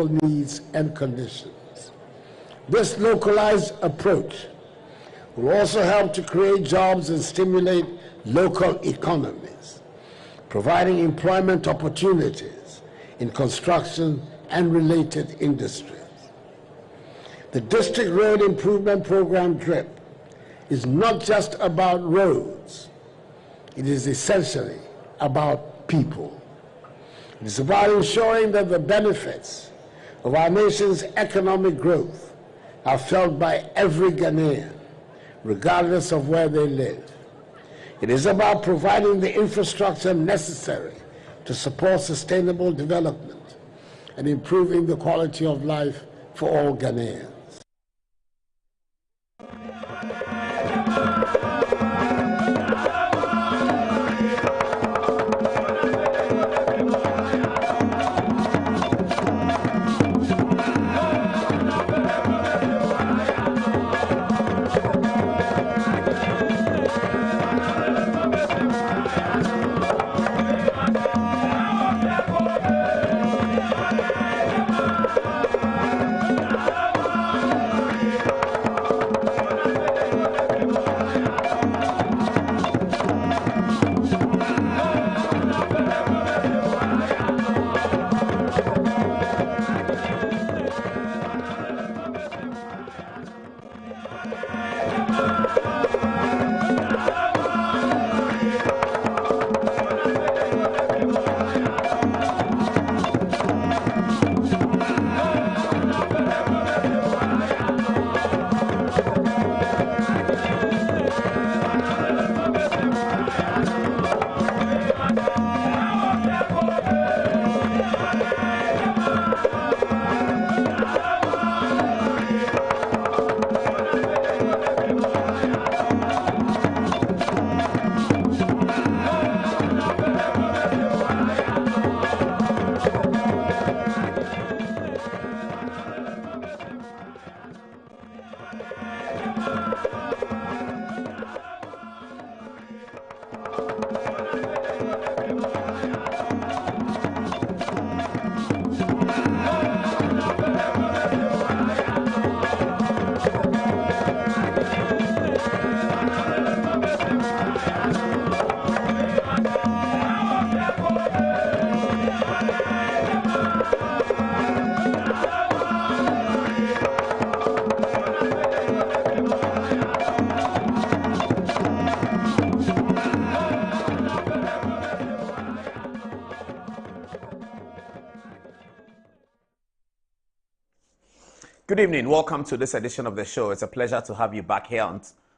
needs and conditions. This localized approach will also help to create jobs and stimulate local economies, providing employment opportunities in construction and related industries. The District Road Improvement Program DRIP is not just about roads. It is essentially about people. It is about ensuring that the benefits of our nation's economic growth are felt by every Ghanaian, regardless of where they live. It is about providing the infrastructure necessary to support sustainable development and improving the quality of life for all Ghanaians. Good evening. Welcome to this edition of the show. It's a pleasure to have you back here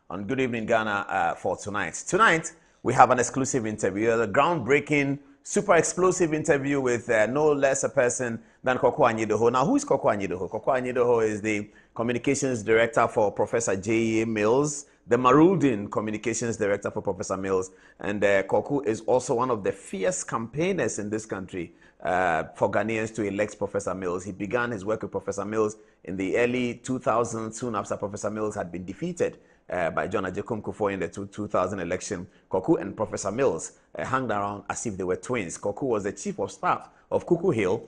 on Good Evening Ghana for tonight. Tonight, we have an exclusive interview, a groundbreaking, super explosive interview with no less a person than Koku Anyidoho. Now, who is Koku Anyidoho? Koku Anyidoho is the Communications Director for Professor J.A. Mills, the Marudin Communications Director for Professor Mills. And Koku is also one of the fierce campaigners in this country for Ghanaians to elect Professor Mills. He began his work with Professor Mills in the early 2000s, soon after Professor Mills had been defeated by John Ajekum Kufuor in the 2000 election. Koku and Professor Mills hung around as if they were twins. Koku was the chief of staff of Koku Hill.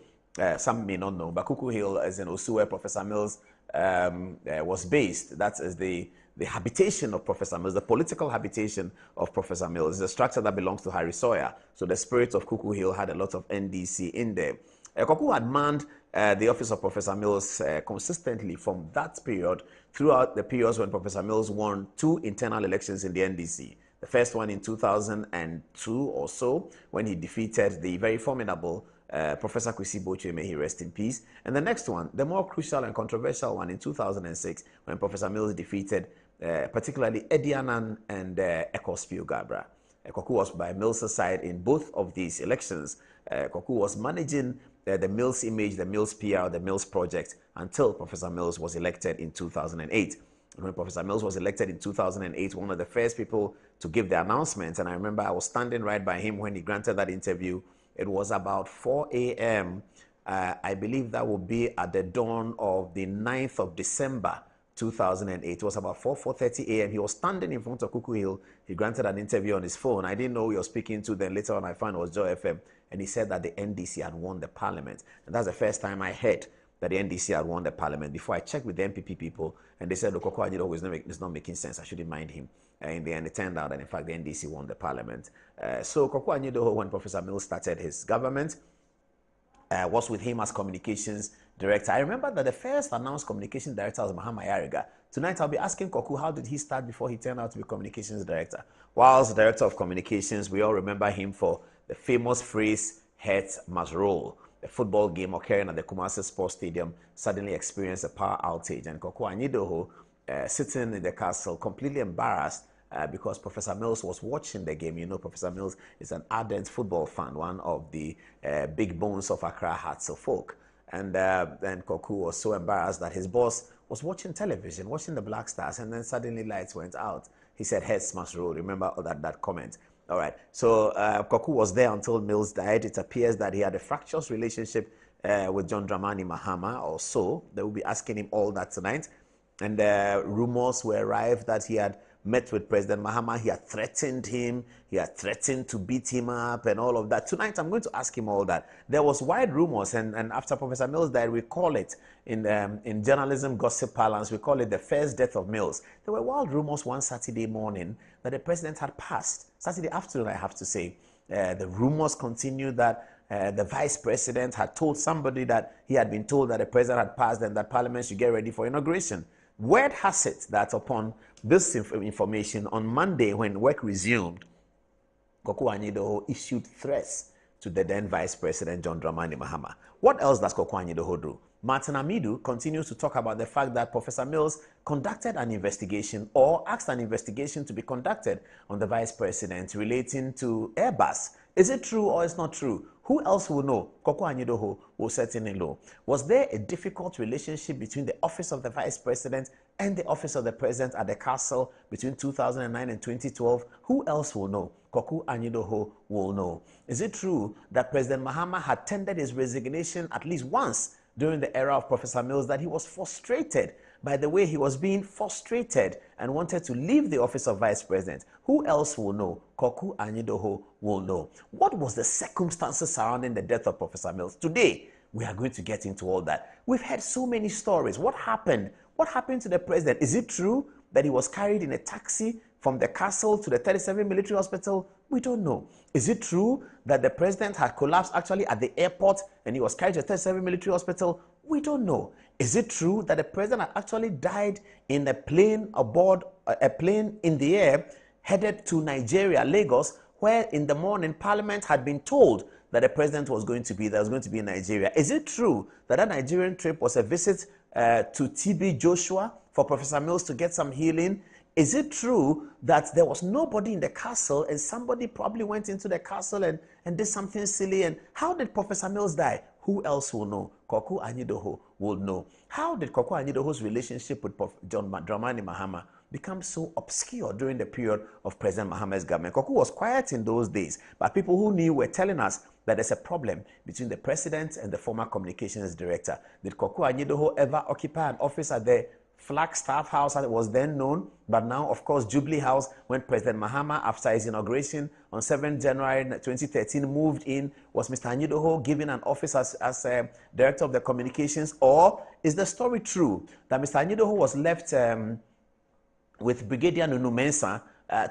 Some may not know, but Koku Hill is in Osu, where Professor Mills was based. That is the habitation of Professor Mills, the political habitation of Professor Mills. It's a structure that belongs to Harry Sawyer. So the spirit of Koku Hill had a lot of NDC in there. Koku had manned the office of Professor Mills consistently from that period throughout the periods when Professor Mills won 2 internal elections in the NDC. The first one in 2002 or so, when he defeated the very formidable Professor Kwesi Boche, may he rest in peace. And the next one, the more crucial and controversial one, in 2006, when Professor Mills defeated particularly Eddie Annan and Ecospio Gabra. Koku was by Mills' side in both of these elections. Koku was managing the Mills image, the Mills PR, the Mills project, until Professor Mills was elected in 2008. And when Professor Mills was elected in 2008, one of the first people to give the announcement, and I remember I was standing right by him when he granted that interview. It was about 4 a.m. I believe that would be at the dawn of the 9th of December, 2008. It was about 4:30 a.m. He was standing in front of Koku Hill. He granted an interview on his phone. I didn't know he was speaking to. Then later on, I found it was Joy FM. And he said that the NDC had won the parliament. And that's the first time I heard that the NDC had won the parliament. Before I checked with the MPP people, and they said, Koku Anyidoho is not making sense. I shouldn't mind him. In the end, it turned out that, in fact, the NDC won the parliament. So Koku Anyidoho, when Professor Mills started his government, was with him as communications director. I remember that the first announced communications director was Mahama Yariga. Tonight, I'll be asking Koku, how did he start before he turned out to be communications director? Whilst director of communications, we all remember him for the famous phrase, heads must roll. The football game occurring at the Kumasi Sports Stadium suddenly experienced a power outage, and Koku Anyidoho, sitting in the castle, completely embarrassed because Professor Mills was watching the game. You know, Professor Mills is an ardent football fan, one of the big bones of Accra Hearts of Folk. And then Koku was so embarrassed that his boss was watching television, watching the Black Stars, and then suddenly lights went out. He said, heads must roll. Remember that comment? All right. So Koku was there until Mills died. It appears that he had a fractious relationship with John Dramani Mahama or so. They will be asking him all that tonight. And rumors were arrived that he had met with President Mahama. He had threatened him. He had threatened to beat him up and all of that. Tonight, I'm going to ask him all that. There was wide rumors, and after Professor Mills died, we call it, in journalism gossip parlance, we call it the first death of Mills. There were wild rumors one Saturday morning that the president had passed. Saturday afternoon, I have to say. The rumors continued that the vice president had told somebody that he had been told that the president had passed and that parliament should get ready for inauguration. Word has it that upon this information, on Monday when work resumed, Koku Anyidoho issued threats to the then Vice President John Dramani Mahama. What else does Koku Anyidoho do? Martin Amidu continues to talk about the fact that Professor Mills conducted an investigation or asked an investigation to be conducted on the Vice President relating to Airbus. Is it true or it's not true? Who else will know? Koku Anyidoho will certainly know. Was there a difficult relationship between the office of the Vice President and the office of the President at the castle between 2009 and 2012? Who else will know? Koku Anyidoho will know. Is it true that President Mahama had tendered his resignation at least once during the era of Professor Mills, that he was frustrated by the way he was being frustrated and wanted to leave the office of Vice President? Who else will know? Koku Anyidoho will know. What was the circumstances surrounding the death of Professor Mills? Today, we are going to get into all that. We've heard so many stories. What happened? What happened to the president? Is it true that he was carried in a taxi from the castle to the 37 military hospital? We don't know. Is it true that the president had collapsed actually at the airport and he was carried to the 37 military hospital? We don't know. Is it true that the president had actually died in a plane aboard a plane in the air headed to Nigeria, Lagos, where in the morning Parliament had been told that the president was going to be there, was going to be in Nigeria? Is it true that that Nigerian trip was a visit to TB Joshua for Professor Mills to get some healing? Is it true that there was nobody in the castle and somebody probably went into the castle and did something silly? And how did Professor Mills die? Who else will know? Koku Anyidoho will know. How did Koku Anyidoho's relationship with John Dramani Mahama become so obscure during the period of President Mahama's government? Koku was quiet in those days, but people who knew were telling us that there's a problem between the president and the former communications director. Did Koku Anyidoho ever occupy an office at the Flagstaff House, as it was then known, but now, of course, Jubilee House, when President Mahama, after his inauguration on 7 January 2013, moved in? Was Mr. Anyidoho given an office as director of the communications? Or is the story true that Mr. Anyidoho was left with Brigadier Nunu Mensah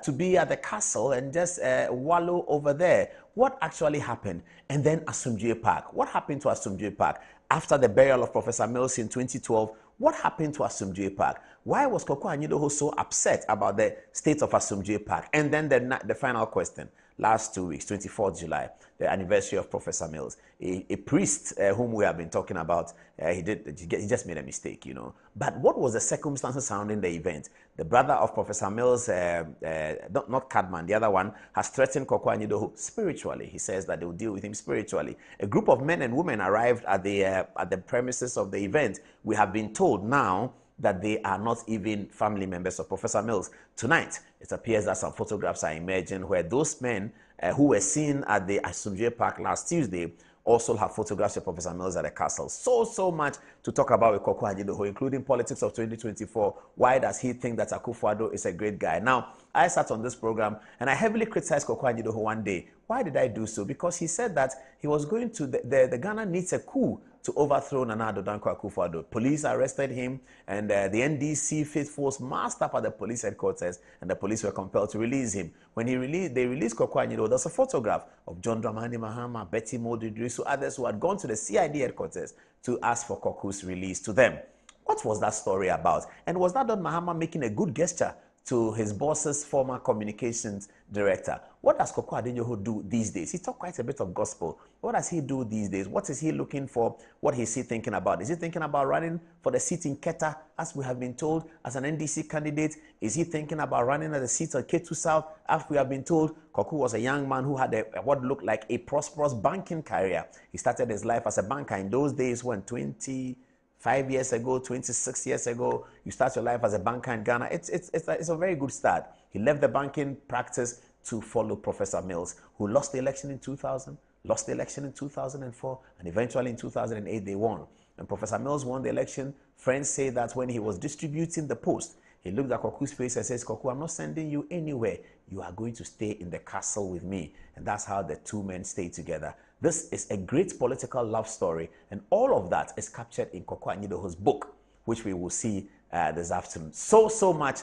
to be at the castle and just wallow over there? What actually happened? And then Asumdue Park. What happened to Asumdue Park? After the burial of Professor Mills in 2012, what happened to Asumdue Park? Why was Koku Anyidoho so upset about the state of Asumdue Park? And then the final question. Last 2 weeks, 24th July, the anniversary of Professor Mills. A priest whom we have been talking about, he just made a mistake, you know. But what was the circumstances surrounding the event? The brother of Professor Mills, not Cadman, the other one, has threatened Koku Anyidoho spiritually. He says that they will deal with him spiritually. A group of men and women arrived at the premises of the event. We have been told now that they are not even family members of Professor Mills. Tonight, it appears that some photographs are emerging where those men who were seen at the Asumdue Park last Tuesday also have photographs of Professor Mills at the castle. So much to talk about with Koku Anyidoho, including politics of 2024. Why does he think that Akufo-Addo is a great guy? Now, I sat on this program and I heavily criticized Koku Anyidoho one day. Why did I do so? Because he said that he was going to, the Ghana needs a coup to overthrow Nana Addo Dankwa Akufo-Addo. Police arrested him, and the NDC faithfuls massed up at the police headquarters, and the police were compelled to release him. When they released Koku Anyidoho, there's a photograph of John Dramani Mahama, Betty Modidri, so others who had gone to the CID headquarters to ask for Koku's release to them. What was that story about? And was that Don Mahama making a good gesture to his boss's former communications director? What does Koku Anyidoho do these days? He talked quite a bit of gospel. What does he do these days? What is he looking for? What is he thinking about? Is he thinking about running for the seat in Keta, as we have been told, as an NDC candidate? Is he thinking about running at the seat of Ketu South, as we have been told? Koku was a young man who had what looked like a prosperous banking career. He started his life as a banker in those days when 25 years ago, 26 years ago, you start your life as a banker in Ghana. It's a very good start. He left the banking practice to follow Professor Mills, who lost the election in 2000, lost the election in 2004, and eventually in 2008 they won. And Professor Mills won the election. Friends say that when he was distributing the post, he looked at Koku's face and says, Koku, I'm not sending you anywhere. You are going to stay in the castle with me. And that's how the two men stayed together. This is a great political love story, and all of that is captured in Koku Anyidoho's book, which we will see this afternoon. So much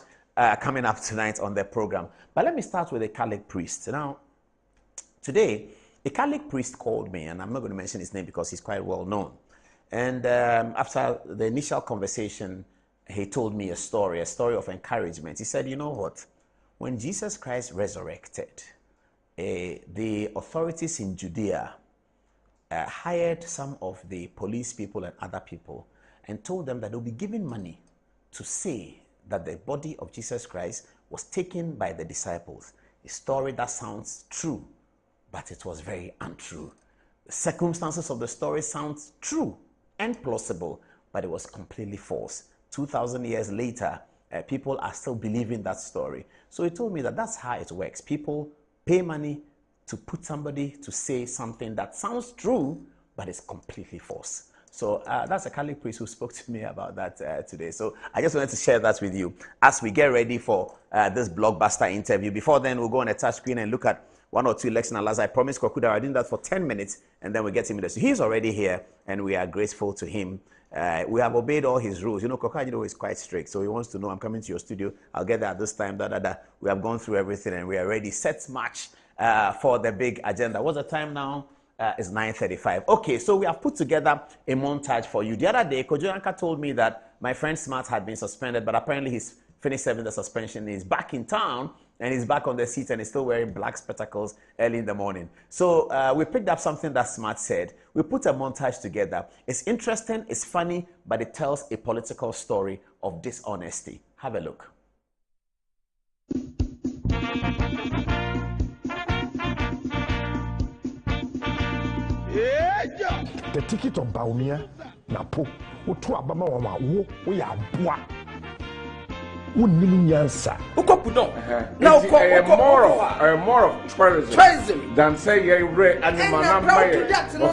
coming up tonight on the program. But let me start with a Catholic priest. Now, today, a Catholic priest called me, and I'm not going to mention his name because he's quite well known. And after the initial conversation, he told me a story of encouragement. He said, you know what? When Jesus Christ resurrected, the authorities in Judea hired some of the police people and other people and told them that they'll be giving money to say that the body of Jesus Christ was taken by the disciples. A story that sounds true, but it was very untrue. The circumstances of the story sound true and plausible, but it was completely false. 2,000 years later, people are still believing that story. So he told me that that's how it works. People pay money to put somebody to say something that sounds true, but is completely false. So that's a Catholic priest who spoke to me about that today. So I just wanted to share that with you as we get ready for this blockbuster interview. Before then, we'll go on a touch screen and look at one or two election alerts. I promised Koku that I did that for 10 minutes, and then we get him in the studio. He's already here, and we are grateful to him. We have obeyed all his rules. You know, Koku Anyidoho is quite strict, so he wants to know, I'm coming to your studio, I'll get there at this time, We have gone through everything, and we are ready. Set match for the big agenda. What's the time now? It's 9:35. Okay, so we have put together a montage for you. The other day, Kojoyanka told me that my friend Smart had been suspended, but apparently he's finished serving the suspension. He's back in town, and he's back on the seat, and he's still wearing black spectacles early in the morning. So we picked up something that Smart said. We put a montage together. It's interesting, it's funny, but it tells a political story of dishonesty. Have a look. The ticket of Baumia, Napo, Utu Abama Wama, we are Bois. Unimiansa. Ukopudo. Now, a more of tourism than say you're read and you're proud to that. No,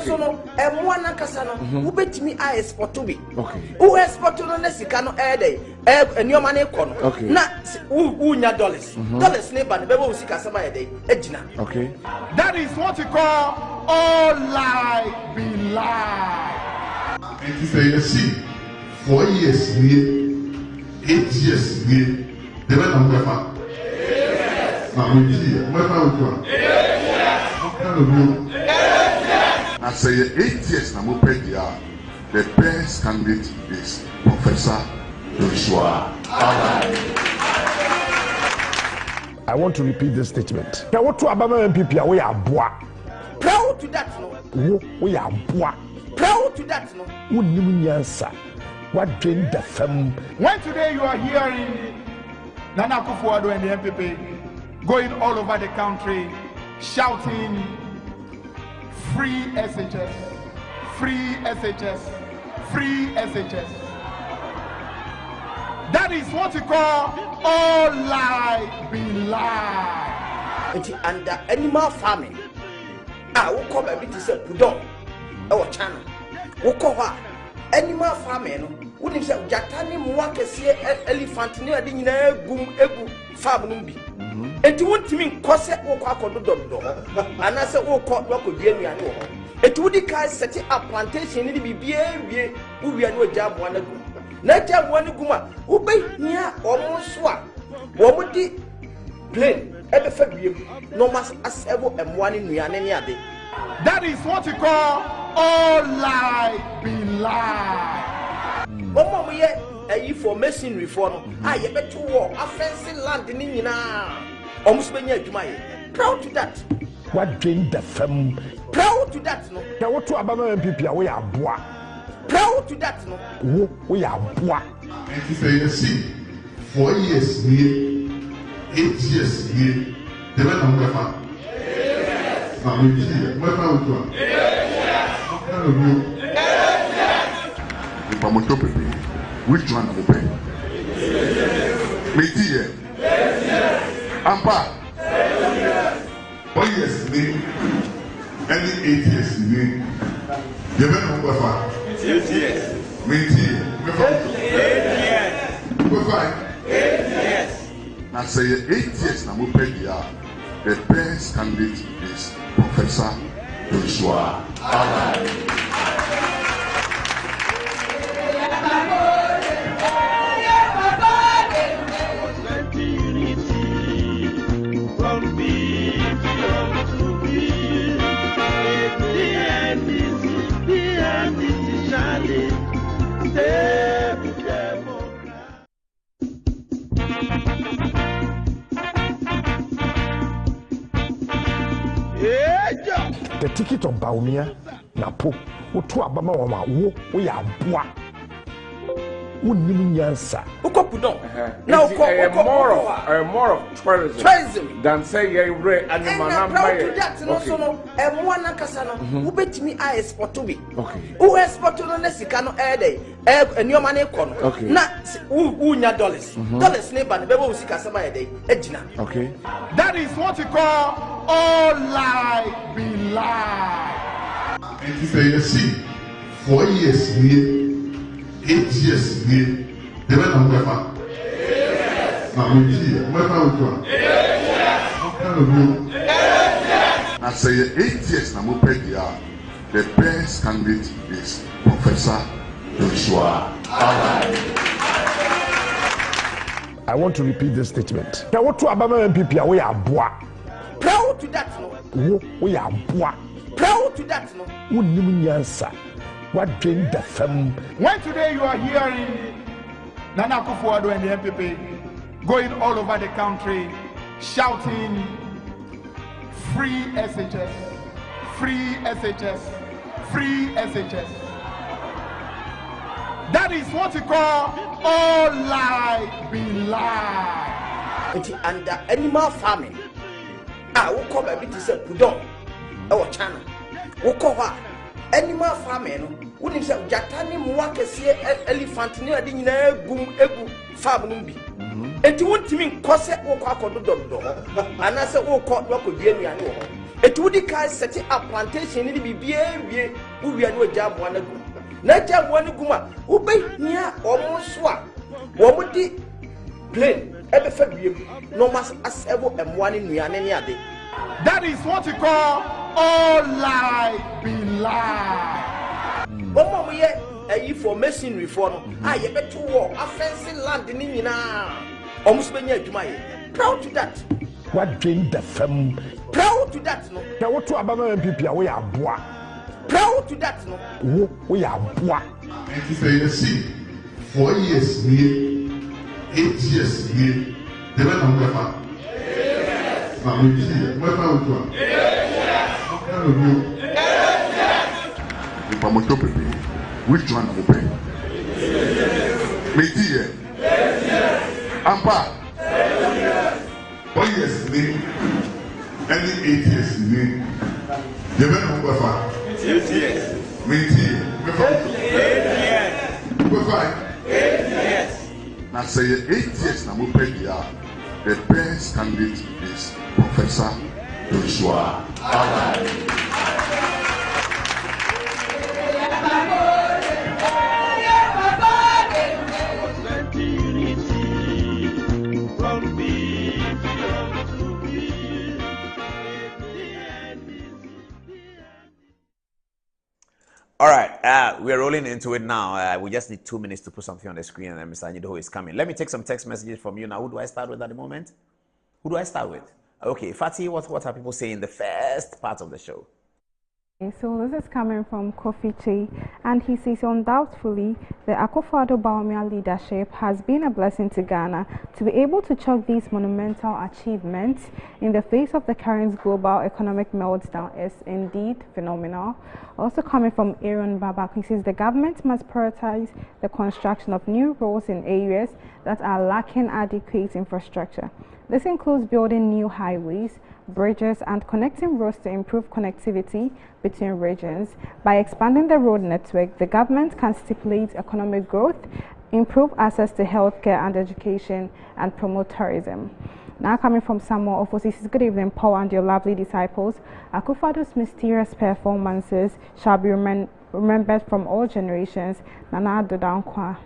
and one Casano, who bet me I export to be. Okay. Who export to the Nesicano air day, and your money con. Okay. Not $1 dollars neighbor, the Bebo Sicasama day, Edgina. Okay. That is what you call all lie be lie. It is a see 4 years, 8 years, the man of Wefa. Now, we see Wefa with I say 8 years, the best candidate is Professor Joshua. I want to repeat this statement. Now, what to Abama MPP, we are Bois. Proud to that, no. We are Bois. Proud to that, no. Unimiansa. What drained the film? When today you are hearing Nana Akufo-Addo and the MPP going all over the country shouting free SHS, free SHS, free SHS. That is what you call all lie be lie. Under animal farming, I will come a bit to say Pudon or China. Animal farming, wouldn't say Jatani Mwake see elephant near the gum egu farm numbi. Eti wontimi nkose wokọ akodo dodo ana se wokọ wakodua nuane wo eti wodi kai set up plantation ni bibie wie uwia ne ogya moa na gu na gya moa ne gu ma wobehia omo so a wo modi plane ebe fa biem no mas asebo emoa ne nuane ne ade. That is what you call all lie be lie. Omo ye ayi formation reform no a ye beto wo offense land ni nyina almost benya adwuma ye. Proud to that. What drain the fam? Proud to that no. Now what to Abama MPP we are bois. Proud to that no. We are bois. And if you see 4 years near 8 years near the man of Gafa. Yes. I'm here. What about you? Yes. If I'm on top of it, which one will pay? Me here. Yes. Ampa. 4 years near any 8 years near the man of Gafa. Yes. Me here. Yes. Yes. I say 8 years now we pay the best candidate is Professor Joshua. The ticket of Baumia, Napo, to Abama, we are bois. Answer. Now, more of tourism than say you're ready and you're proud to that. No, so no, and one Nakasano, who bet me I export to be. Who export to the Nesicano air day, and your money con. Not who dollars. Dollars neighbor, and the baby will see Casama day, Edgina. Okay. That is what you call all lie be lie. And if you see 4 years near 8 years near the man of Gafa. Yes. I'm here. What about you? Yes. I say 8 years now we pay the best candidate is Professor Joshua. I want to repeat this statement. Now what to Abama MPP we are bois. Proud to that no. We are bois. Proud to that no. Answer. What drain the fam? When today you are hearing Nana Akufo-Addo and the MPP going all over the country shouting free SHS, free SHS, free SHS. That is what you call all lie be lie. Under animal farming, I will come a bit to say Pudon or China. Who cover animal farming? Wouldn't say Jatani Mwakesi elephant near the gum egu farm numbi. And you won't mean Cosset or Quacodo Dodo, and I said, oh, caught what could be any. It would decay setting up plantation in the BBA, who we are no jam one ago. Not jam one guma, who bay near almost swap. What would the plane ever fabric? No mas as ever and one in any other. That is what you call all lie be lie. Omo ye ayi formation reform a ye beto wo offense land ni nyina almost benya adwuma ye. Proud to that. What drain the fam? Proud to that no. Now what to Abama MPP we are bois. Proud to that no. We are bois. And if you see 4 years near 8 years near the man of Gafa. Yes. I'm here. What about you? Yes. If I'm on top of it, which one will pay? Me here. Yes. Ampa. 4 years near any 8 years near the man of Gafa. Yes. Me here. Yes. Yes. I say 8 years now we pay the best candidate is Professor Joshua. From All right, we're rolling into it now. We just need 2 minutes to put something on the screen, and then Mr. Anyidoho is coming. Let me take some text messages from you now. Who do I start with at the moment? Who do I start with? Okay, Fatih, what are people saying in the first part of the show? So this is coming from Kofi, and he says, undoubtedly, the Akufo-Addo leadership has been a blessing to Ghana. To be able to chalk these monumental achievements in the face of the current global economic meltdown is indeed phenomenal. Also coming from Aaron Babak, he says the government must prioritize the construction of new roads in areas that are lacking adequate infrastructure. This includes building new highways, bridges, and connecting roads to improve connectivity between regions. By expanding the road network, the government can stimulate economic growth, improve access to healthcare and education, and promote tourism. Now coming from Samuel Ofo, says, good evening, Paul and your lovely disciples. Akufo-Addo's mysterious performances shall be remembered from all generations. Nana Dodankwa.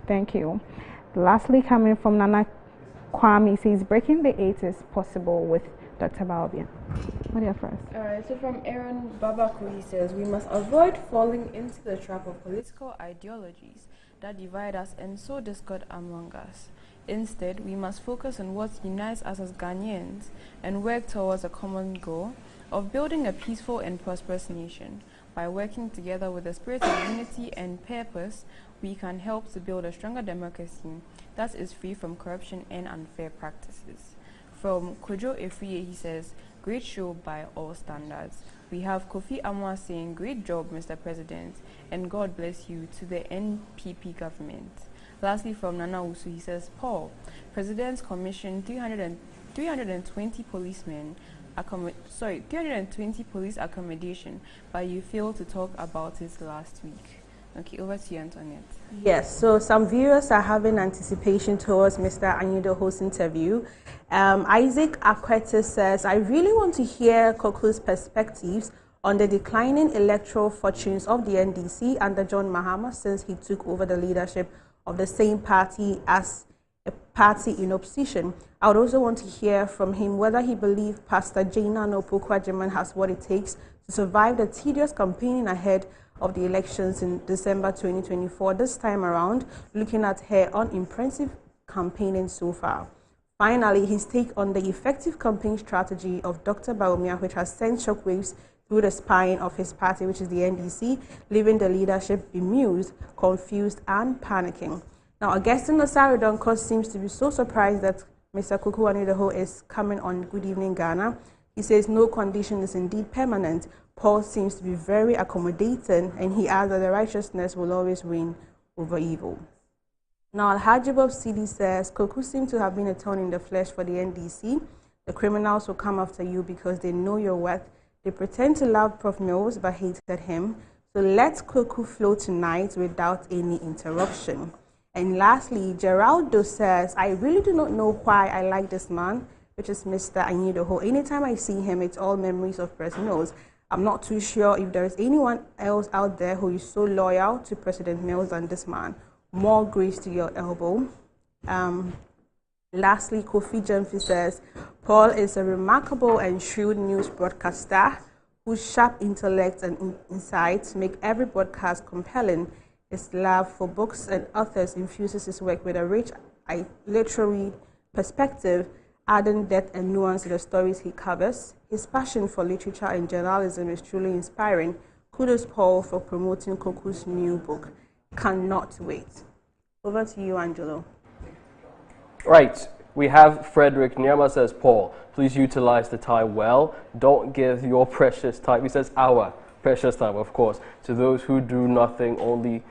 Thank you. Lastly, coming from Nana Kwame, says, breaking the 8 is possible with Dr. Balbia. What are your first? All right, so from Aaron Babaku, he says, we must avoid falling into the trap of political ideologies that divide us and sow discord among us. Instead, we must focus on what unites us as Ghanaians and work towards a common goal of building a peaceful and prosperous nation. By working together with a spirit of unity and purpose, we can help to build a stronger democracy that is free from corruption and unfair practices. From Kojo Efriye, he says, great show by all standards. We have Kofi Amwa saying, great job, Mr. President, and God bless you to the NPP government. Lastly, from Nana Usu, he says, Paul, President's commissioned 320 policemen, 320 police accommodation, but you failed to talk about it last week. Okay, over to you, Antoinette. Yes, so some viewers are having anticipation towards Mr. Anyidoho's interview. Isaac Akwete says, I really want to hear Koku's perspectives on the declining electoral fortunes of the NDC under John Mahama since he took over the leadership of the same party as a party in opposition. I would also want to hear from him whether he believes Pastor Jaina Nopokwajiman has what it takes to survive the tedious campaigning ahead of the elections in December 2024. This time around, looking at her unimpressive campaigning so far. Finally, his take on the effective campaign strategy of Dr. Baumia, which has sent shockwaves through the spine of his party, which is the NDC, leaving the leadership bemused, confused, and panicking. Now, Augustine Osarodonko seems to be so surprised that Mr. Koku Anyidoho is coming on Good Evening Ghana. He says no condition is indeed permanent. Paul seems to be very accommodating, and he adds that the righteousness will always win over evil. Now, Alhaji Bob CD says, Koku seems to have been a thorn in the flesh for the NDC. The criminals will come after you because they know your worth. They pretend to love Prof. Mills but hated him. So let Koku flow tonight without any interruption. And lastly, Geraldo says, I really do not know why I like this man, which is Mr. Anyidoho. Anytime I see him, it's all memories of Prof. Mills. I'm not too sure if there is anyone else out there who is so loyal to President Mills than this man. More grace to your elbow. Lastly, Kofi Jemfi says, Paul is a remarkable and shrewd news broadcaster whose sharp intellect and insights make every broadcast compelling. His love for books and authors infuses his work with a rich literary perspective, adding depth and nuance to the stories he covers. His passion for literature and journalism is truly inspiring. Kudos, Paul, for promoting Koku's new book. Cannot wait. Over to you, Angelo. Right. We have Frederick Nyama says, Paul, please utilize the time well. Don't give your precious time. He says our precious time, of course, to those who do nothing, only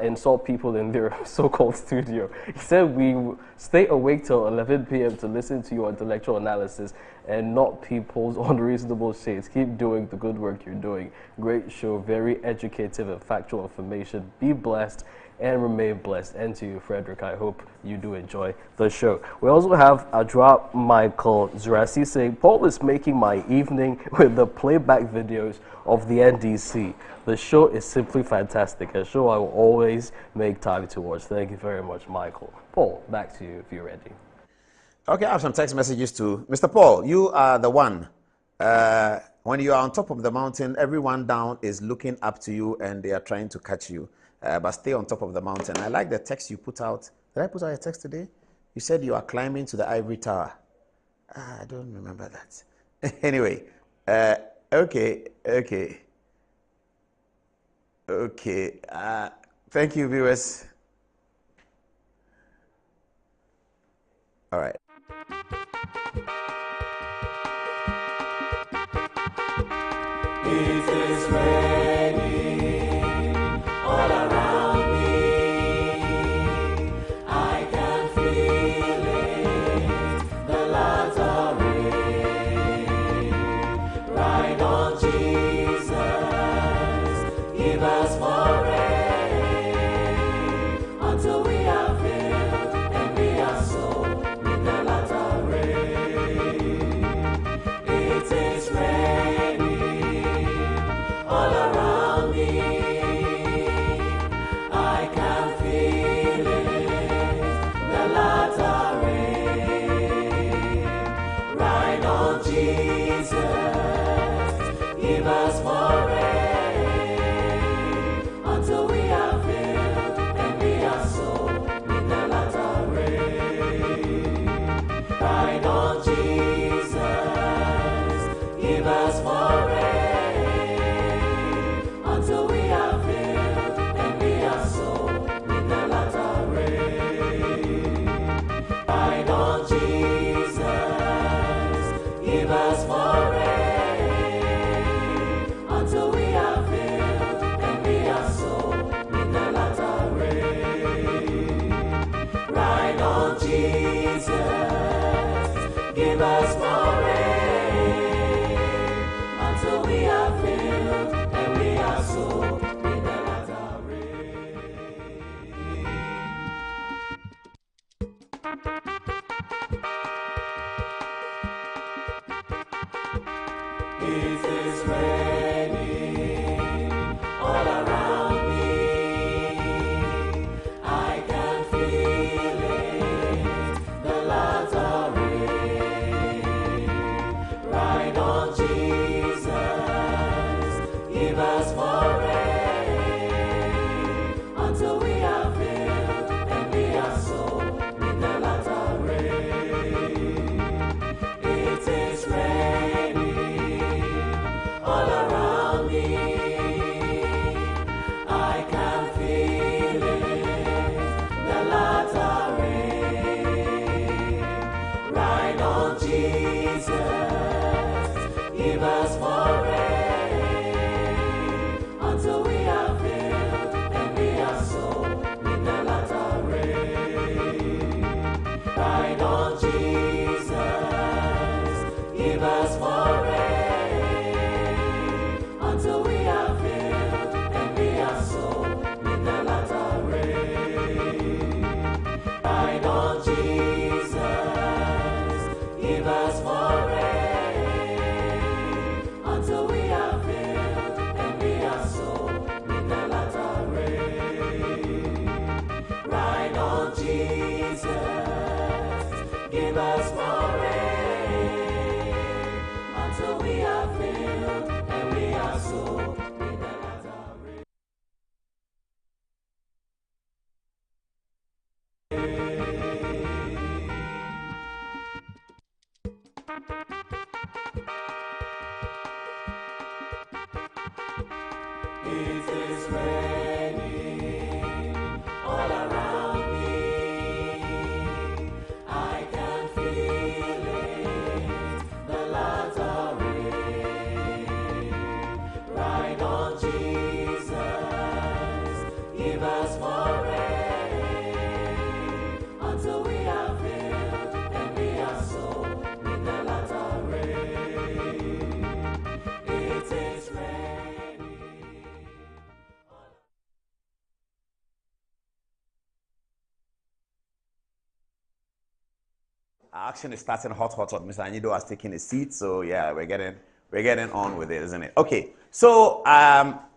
insult people in their so-called studio. He said we stay awake till 11 p.m. to listen to your intellectual analysis and not people's unreasonable shades. Keep doing the good work you're doing. Great show, very educative and factual information. Be blessed and remain blessed. And to you, Frederick, I hope you do enjoy the show. We also have Adra Michael Zurasi saying, Paul is making my evening with the playback videos of the NDC. The show is simply fantastic, a show I will always make time to watch. Thank you very much, Michael. Paul, back to you if you're ready. Okay, I have some text messages too. Mr. Paul, you are the one when you are on top of the mountain, everyone down is looking up to you and they are trying to catch you. But stay on top of the mountain. I like the text you put out. Did I put out a text today? You said you are climbing to the ivory tower. I don't remember that. Anyway, okay. Thank you, viewers. All right. It is raining all around me. I can feel it, the latter rain. Ride on Jesus, give us more rain until we are filled and we are sold with the latter rain. It is raining all around me. I can feel it, the latter rain. Ride on Jesus, give us more rain until we are filled and we are sold with the latter rain. Ride on Jesus, give us more rain until we are filled and we are sold with the latter rain. Ride on Jesus, give us more rain until we are filled and we are sold with the latter rain. Ride on Jesus, give us more rain until we are filled and we are sold with the latter rain. It is raining all around me. I can feel it, the latter rain. Ride on Jesus, give us more rain until we are filled and we are sold with the latter rain. It is raining all around me. I can feel it, the latter rain. Ride on Jesus, give us more rain until we are filled and we are sold with the latter rain. Ride on Jesus, give us more rain until we are filled and we are sold with the latter rain. Ride on Jesus, give us more rain until we are filled and we are sold with the latter rain. Ride on Jesus, give us more rain until we are filled and we are sold with the latter rain. It is raining all around me. I can feel it, the latter rain. Ride on Jesus, give us more rain until we are filled and we are sold with the latter rain. It is raining. Our action is starting hot. Mr. Anyidoho has taken a seat, so yeah, we're getting on with it, isn't it? Okay, so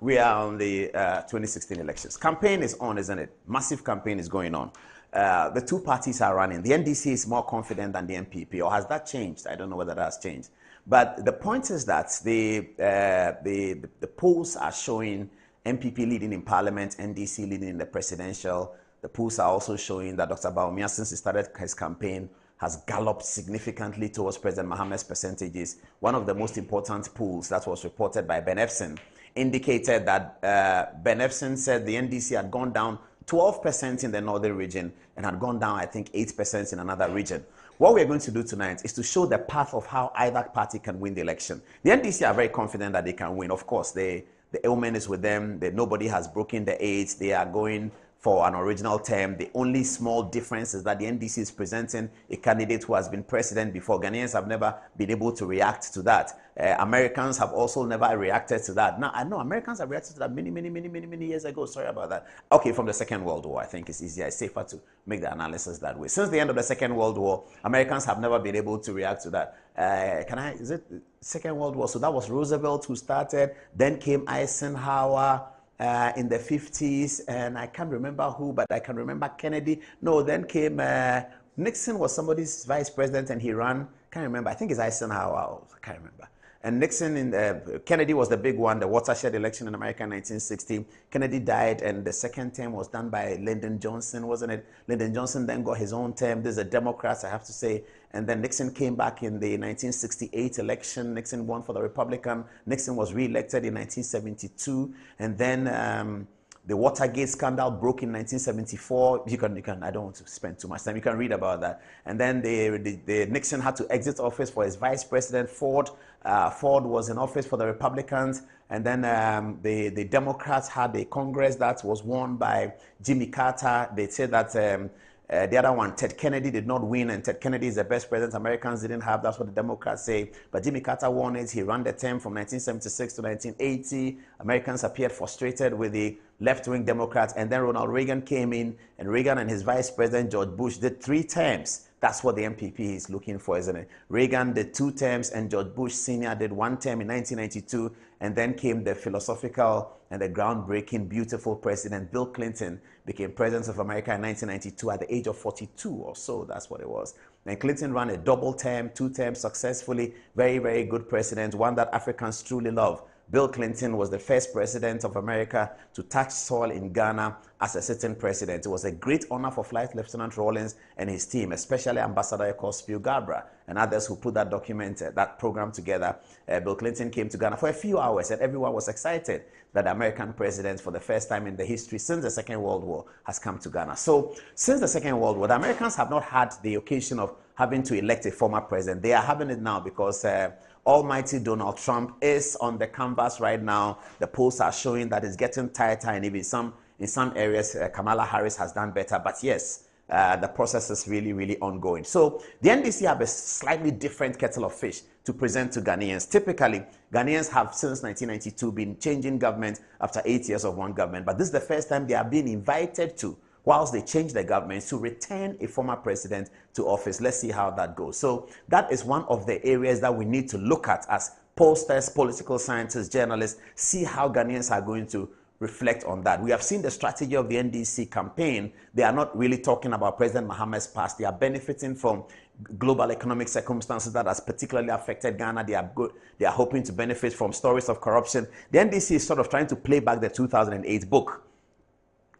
we are on the 2016 elections. Campaign is on, isn't it? Massive campaign is going on. The two parties are running. The NDC is more confident than the MPP, or has that changed? I don't know whether that has changed. But the point is that the polls are showing MPP leading in parliament, NDC leading in the presidential. The polls are also showing that Dr. Bawumia, since he started his campaign, has galloped significantly towards President Mohammed's percentages. One of the most important polls that was reported by Ben Efson indicated that Ben Efson said the NDC had gone down 12% in the northern region and had gone down, I think, 8% in another region. What we're going to do tonight is to show the path of how either party can win the election. The NDC are very confident that they can win. Of course, the ailment is with them. Nobody has broken the AIDS. They are going for an original term. The only small difference is that the NDC is presenting a candidate who has been president before. Ghanaians have never been able to react to that. Americans have also never reacted to that. Now, I know Americans have reacted to that many years ago. Sorry about that. Okay, from the Second World War, I think it's easier, it's safer to make the analysis that way. Since the end of the Second World War, Americans have never been able to react to that. Is it Second World War? So that was Roosevelt who started. Then came Eisenhower in the 50s, and I can't remember who, but I can remember Kennedy. No, then came Nixon was somebody's vice president, and he ran. Can't remember. I think it's Eisenhower. I can't remember. And Nixon, Kennedy was the big one, the watershed election in America in 1960. Kennedy died, and the second term was done by Lyndon Johnson, wasn't it? Lyndon Johnson then got his own term. There's a Democrats, I have to say. And then Nixon came back in the 1968 election. Nixon won for the Republican. Nixon was re-elected in 1972. And then the Watergate scandal broke in 1974. You can. I don't want to spend too much time. You can read about that. And then the Nixon had to exit office for his vice president, Ford. Ford was in office for the Republicans. And then the Democrats had a Congress that was won by Jimmy Carter. They said that the other one, Ted Kennedy, did not win, and Ted Kennedy is the best president Americans didn't have. That's what the Democrats say. But Jimmy Carter won it. He ran the term from 1976 to 1980. Americans appeared frustrated with the left-wing Democrats, and then Ronald Reagan came in, and Reagan and his vice president, George Bush, did 3 terms. That's what the MPP is looking for, isn't it? Reagan did 2 terms, and George Bush Sr. did 1 term in 1992, and then came the philosophical and the groundbreaking, beautiful president. Bill Clinton became president of America in 1992 at the age of 42 or so. That's what it was. And Clinton ran a double term, 2 terms successfully. Very, very good president, one that Africans truly love. Bill Clinton was the first president of America to touch soil in Ghana as a sitting president. It was a great honor for Flight Lieutenant Rawlins and his team, especially Ambassador Ekospew Gabra and others who put that document, that program together. Bill Clinton came to Ghana for a few hours, and everyone was excited that the American president, for the first time in the history since the Second World War, has come to Ghana. So since the Second World War, the Americans have not had the occasion of having to elect a former president. They are having it now because almighty Donald Trump is on the canvas right now. The polls are showing that it's getting tighter, and even in some areas, Kamala Harris has done better. But yes, the process is really, really ongoing. So the NDC have a slightly different kettle of fish to present to Ghanaians. Typically, Ghanaians have since 1992 been changing government after 8 years of one government. But this is the first time they are being invited to, whilst they change the government, to return a former president to office. Let's see how that goes. So that is one of the areas that we need to look at as pollsters, political scientists, journalists, see how Ghanaians are going to reflect on that. We have seen the strategy of the NDC campaign. They are not really talking about President Mohammed's past. They are benefiting from global economic circumstances that has particularly affected Ghana. They are hoping to benefit from stories of corruption. The NDC is sort of trying to play back the 2008 book.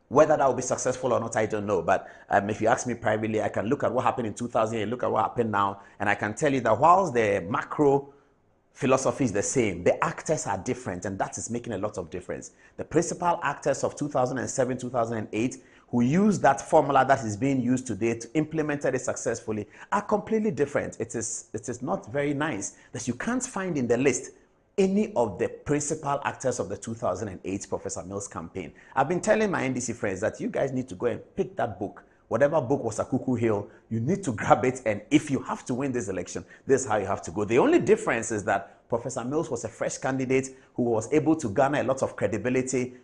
Whether that will be successful or not, I don't know. But if you ask me privately, I can look at what happened in 2008, look at what happened now, and I can tell you that whilst the macro philosophy is the same, the actors are different, and that is making a lot of difference. The principal actors of 2007, 2008, who used that formula that is being used today to implement it successfully, are completely different. It is not very nice that you can't find in the list any of the principal actors of the 2008 Professor Mills campaign. I've been telling my NDC friends that you guys need to go and pick that book. Whatever book was a Koku Hill, you need to grab it, and if you have to win this election, this is how you have to go. The only difference is that Professor Mills was a fresh candidate who was able to garner a lot of credibility,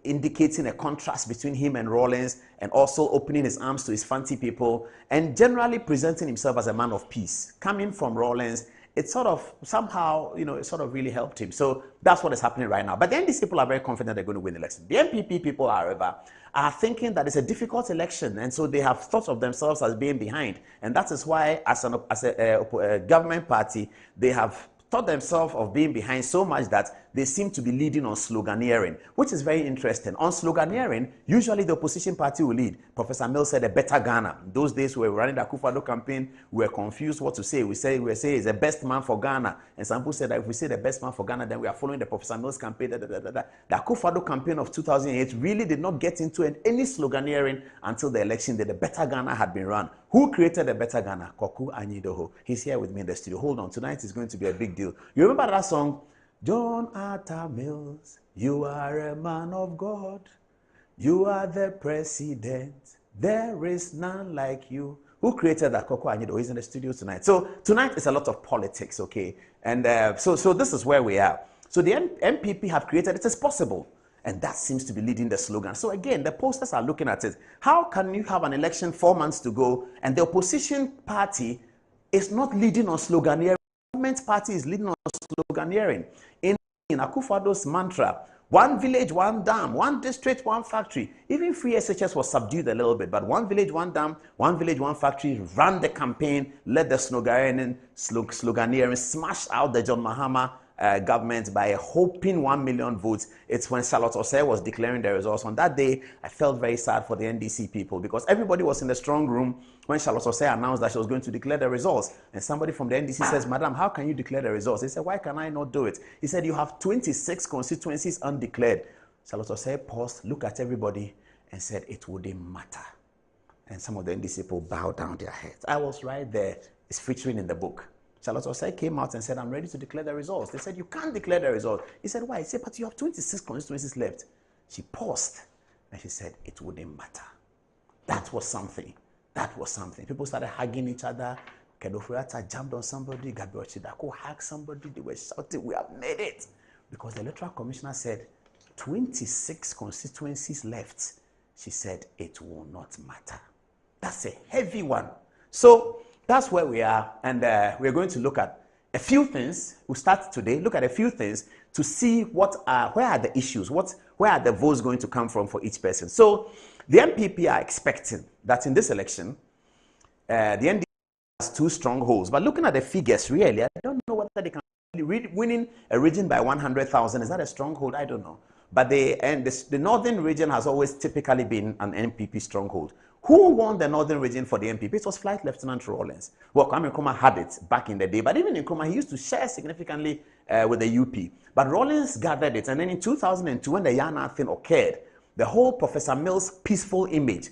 indicating a contrast between him and Rawlins, and also opening his arms to his fancy people, and generally presenting himself as a man of peace. Coming from Rawlins, it sort of somehow, it sort of really helped him. So that's what is happening right now. But the NDC people are very confident they're going to win the election. The MPP people, however, are thinking that it's a difficult election, and so they have thought of themselves as being behind. And that is why, as a government party, they have thought themselves of being behind so much that they seem to be leading on sloganeering, which is very interesting. On sloganeering, usually the opposition party will lead. Professor Mills said a better Ghana. In those days we were running the Akufo-Addo campaign, we were confused what to say. We were saying he's the best man for Ghana. And some people said that if we say the best man for Ghana, then we are following the Professor Mills campaign. The Akufo-Addo campaign of 2008 really did not get into any sloganeering until the election that the better Ghana had been run. Who created the better Ghana? Koku Anyidoho. He's here with me in the studio. Hold on, tonight is going to be a big deal. You remember that song? John Atta Mills, you are a man of God. You are the president. There is none like you. Who created that? Koku Anyidoho. He's in the studio tonight. So tonight is a lot of politics, okay? And so this is where we are. So the MPP have created it is possible. And that seems to be leading the slogan. So again, the posters are looking at it. How can you have an election 4 months to go and the opposition party is not leading on sloganeering? The government party is leading on sloganeering. In Akufo-Addo's mantra, one village, one dam, one district, one factory. Even free SHS was subdued a little bit, but one village, one dam, one village, one factory ran the campaign, led the sloganeering, smashed out the John Mahama government by a whopping 1 million votes. It's when Charlotte Osei was declaring the results. On that day, I felt very sad for the NDC people because everybody was in the strong room when Charlotte Osei announced that she was going to declare the results. And somebody from the NDC says, Madam, how can you declare the results? He said, why can I not do it? He said, you have 26 constituencies undeclared. Charlotte Osei paused, looked at everybody and said, it wouldn't matter. And some of the NDC people bowed down their heads. I was right there. It's featuring in the book. Charlotte Osei came out and said, I'm ready to declare the results. They said, you can't declare the results. He said, why? He said, but you have 26 constituencies left. She paused and she said, it wouldn't matter. That was something. That was something. People started hugging each other. Kedofriata jumped on somebody. Gabriel Chidako hugged somebody. They were shouting, we have made it. Because the Electoral Commissioner said, 26 constituencies left. She said, it will not matter. That's a heavy one. So, that's where we are, and we're going to look at a few things. We'll start today, look at a few things to see where are the issues, where are the votes going to come from for each person. So the MPP are expecting that in this election, the NDC has 2 strongholds. But looking at the figures, really, I don't know whether they can really winning a region by 100,000. Is that a stronghold? I don't know. But the northern region has always typically been an MPP stronghold. Who won the northern region for the MPP? It was Flight Lieutenant Rawlings. Well, Kwame Nkrumah had it back in the day, but even in Nkrumah, he used to share significantly with the UP. But Rawlings gathered it, and then in 2002, when the Yana thing occurred, the whole Professor Mills' peaceful image,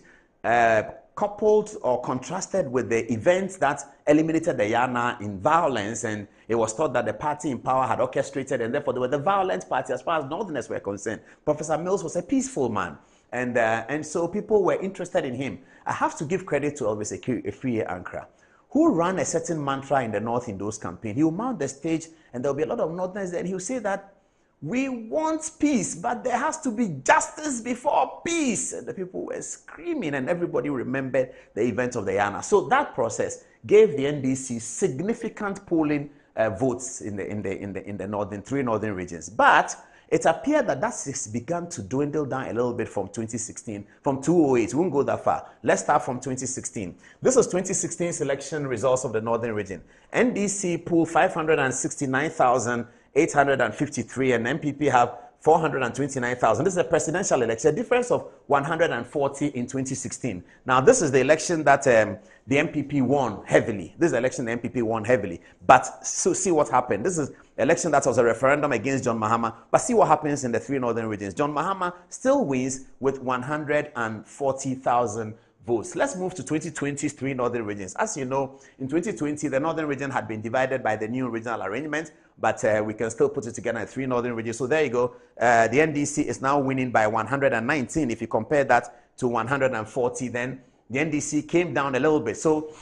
coupled or contrasted with the events that eliminated the Yana in violence, and it was thought that the party in power had orchestrated, and therefore they were the violent party as far as Northerners were concerned. Professor Mills was a peaceful man. And so people were interested in him. I have to give credit to Elvis Efriye Ankra, who ran a certain mantra in the North in those campaigns. He will mount the stage, and there will be a lot of Northerners there, and he will say that we want peace, but there has to be justice before peace. And the people were screaming, and everybody remembered the event of the Yana. So that process gave the NDC significant polling votes in the northern 3 northern regions. But it appeared that has begun to dwindle down a little bit from 2016, from 2008. We won't go that far. Let's start from 2016. This is 2016 election results of the northern region. NDC polled 569,853, and MPP have 429,000. This is a presidential election, a difference of 140 in 2016. Now, this is the election that the MPP won heavily. This is the election the MPP won heavily. But so see what happened. This is election that was a referendum against John Mahama. But see what happens in the 3 northern regions. John Mahama still wins with 140,000 votes. Let's move to 2020's 3 northern regions. As you know, in 2020, the northern region had been divided by the new regional arrangement, but we can still put it together in 3 northern regions. So there you go. The NDC is now winning by 119. If you compare that to 140, then the NDC came down a little bit. So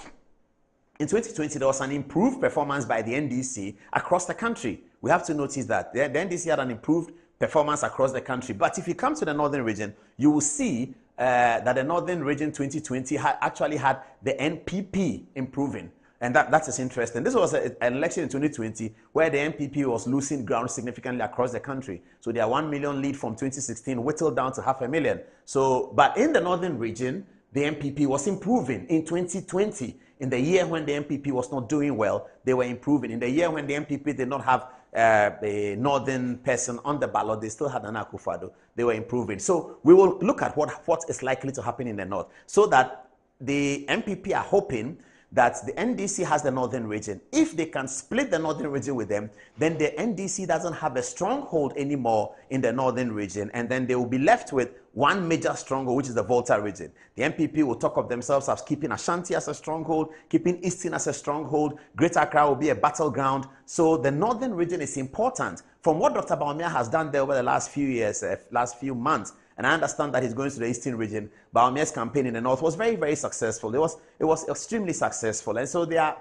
in 2020, there was an improved performance by the NDC across the country. We have to notice that the NDC had an improved performance across the country. But if you come to the northern region, you will see that the northern region 2020 actually had the NPP improving. And that is interesting. This was an election in 2020 where the NPP was losing ground significantly across the country. So their 1 million lead from 2016 whittled down to 500,000. So, but in the northern region, the NPP was improving in 2020. In the year when the MPP was not doing well, they were improving. In the year when the MPP did not have a northern person on the ballot, they still had Nana Akufo-Addo. They were improving. So we will look at what is likely to happen in the north, so that the MPP are hoping that the NDC has the northern region. If they can split the northern region with them, then the NDC doesn't have a stronghold anymore in the northern region, and then they will be left with one major stronghold, which is the Volta region. The MPP will talk of themselves as keeping Ashanti as a stronghold, keeping Eastern as a stronghold. Greater Accra will be a battleground. So the northern region is important. From what Dr. Bawumia has done there over the last few years, last few months, and I understand that he's going to the Eastern region, Bawumia's campaign in the north was very, very successful. It was extremely successful. And so their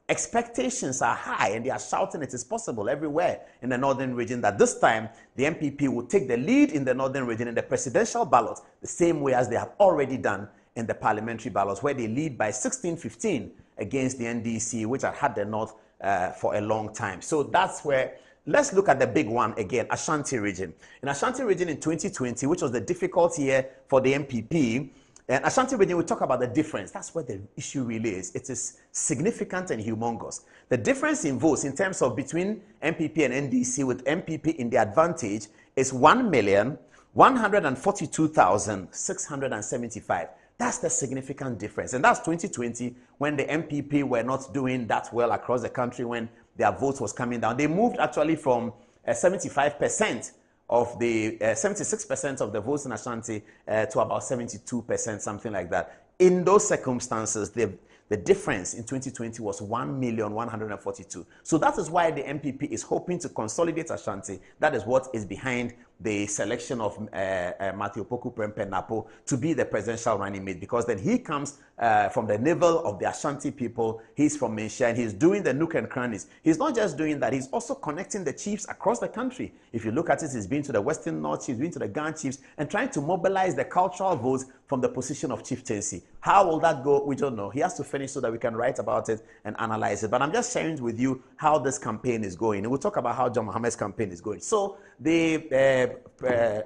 expectations are high, and they are shouting it is possible everywhere in the northern region that this time the MPP will take the lead in the northern region in the presidential ballot, the same way as they have already done in the parliamentary ballots, where they lead by 16-15 against the NDC, which had the north for a long time. So that's where. Let's look at the big one again, Ashanti region. In Ashanti region in 2020, which was the difficult year for the MPP, and Ashanti region, we talk about the difference. That's where the issue really is. It is significant and humongous. The difference in votes in terms of between MPP and NDC, with MPP in the advantage, is 1,142,675. That's the significant difference. And that's 2020, when the MPP were not doing that well across the country, when their votes was coming down. They moved actually from 75% of the 76% of the votes in Ashanti to about 72%, something like that. In those circumstances, the difference in 2020 was 1,142,000. So that is why the MPP is hoping to consolidate Ashanti. That is what is behind the selection of Matthew Poku Prempeh Napo to be the presidential running mate, because then he comes from the navel of the Ashanti people. He's from Menchia, and he's doing the nook and crannies. He's not just doing that, he's also connecting the chiefs across the country. If you look at it, he's been to the Western North chiefs, been to the Gan chiefs, and trying to mobilize the cultural votes from the position of chieftaincy. How will that go? We don't know. He has to finish so that we can write about it and analyze it. But I'm just sharing with you how this campaign is going. And we'll talk about how John Mohammed's campaign is going. So the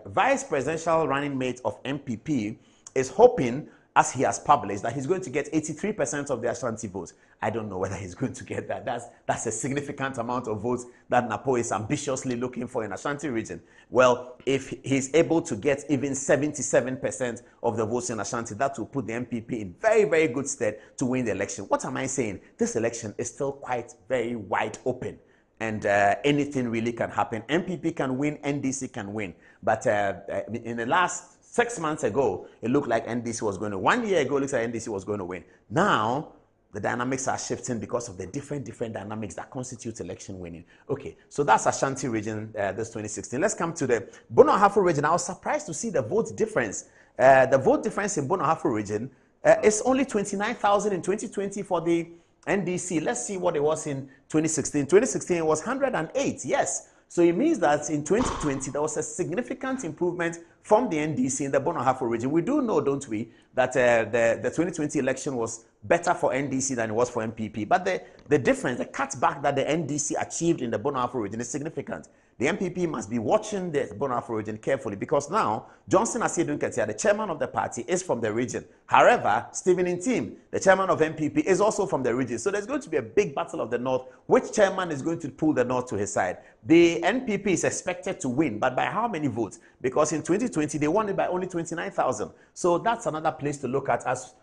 vice presidential running mate of MPP is hoping, as he has published, that he's going to get 83% of the Ashanti votes. I don't know whether he's going to get that. That's a significant amount of votes that Napo is ambitiously looking for in Ashanti region. Well, if he's able to get even 77% of the votes in Ashanti, that will put the MPP in very, very good stead to win the election. What am I saying? This election is still quite very wide open, and anything really can happen. MPP can win, NDC can win. But in the last 6 months ago, it looked like NDC was going to. 1 year ago, it looks like NDC was going to win. Now, the dynamics are shifting because of the different dynamics that constitute election winning. Okay, so that's Ashanti region, this 2016. Let's come to the Bono Ahafo region. I was surprised to see the vote difference. The vote difference in Bono Ahafo region is only 29,000 in 2020 for the NDC. Let's see what it was in 2016. 2016, it was 108, yes. So it means that in 2020, there was a significant improvement from the NDC in the Bono Ahafo region. We do know, don't we, that the 2020 election was better for NDC than it was for MPP. But the difference, the cutback that the NDC achieved in the Bono Ahafo region is significant. The MPP must be watching the Bono Ahafo region carefully, because now Johnson Asiedu Nketia, the chairman of the party, is from the region. However, Stephen Ntim, the chairman of MPP, is also from the region. So there's going to be a big battle of the North. Which chairman is going to pull the North to his side? The NPP is expected to win, but by how many votes? Because in 2020, they won it by only 29,000. So that's another place to look at as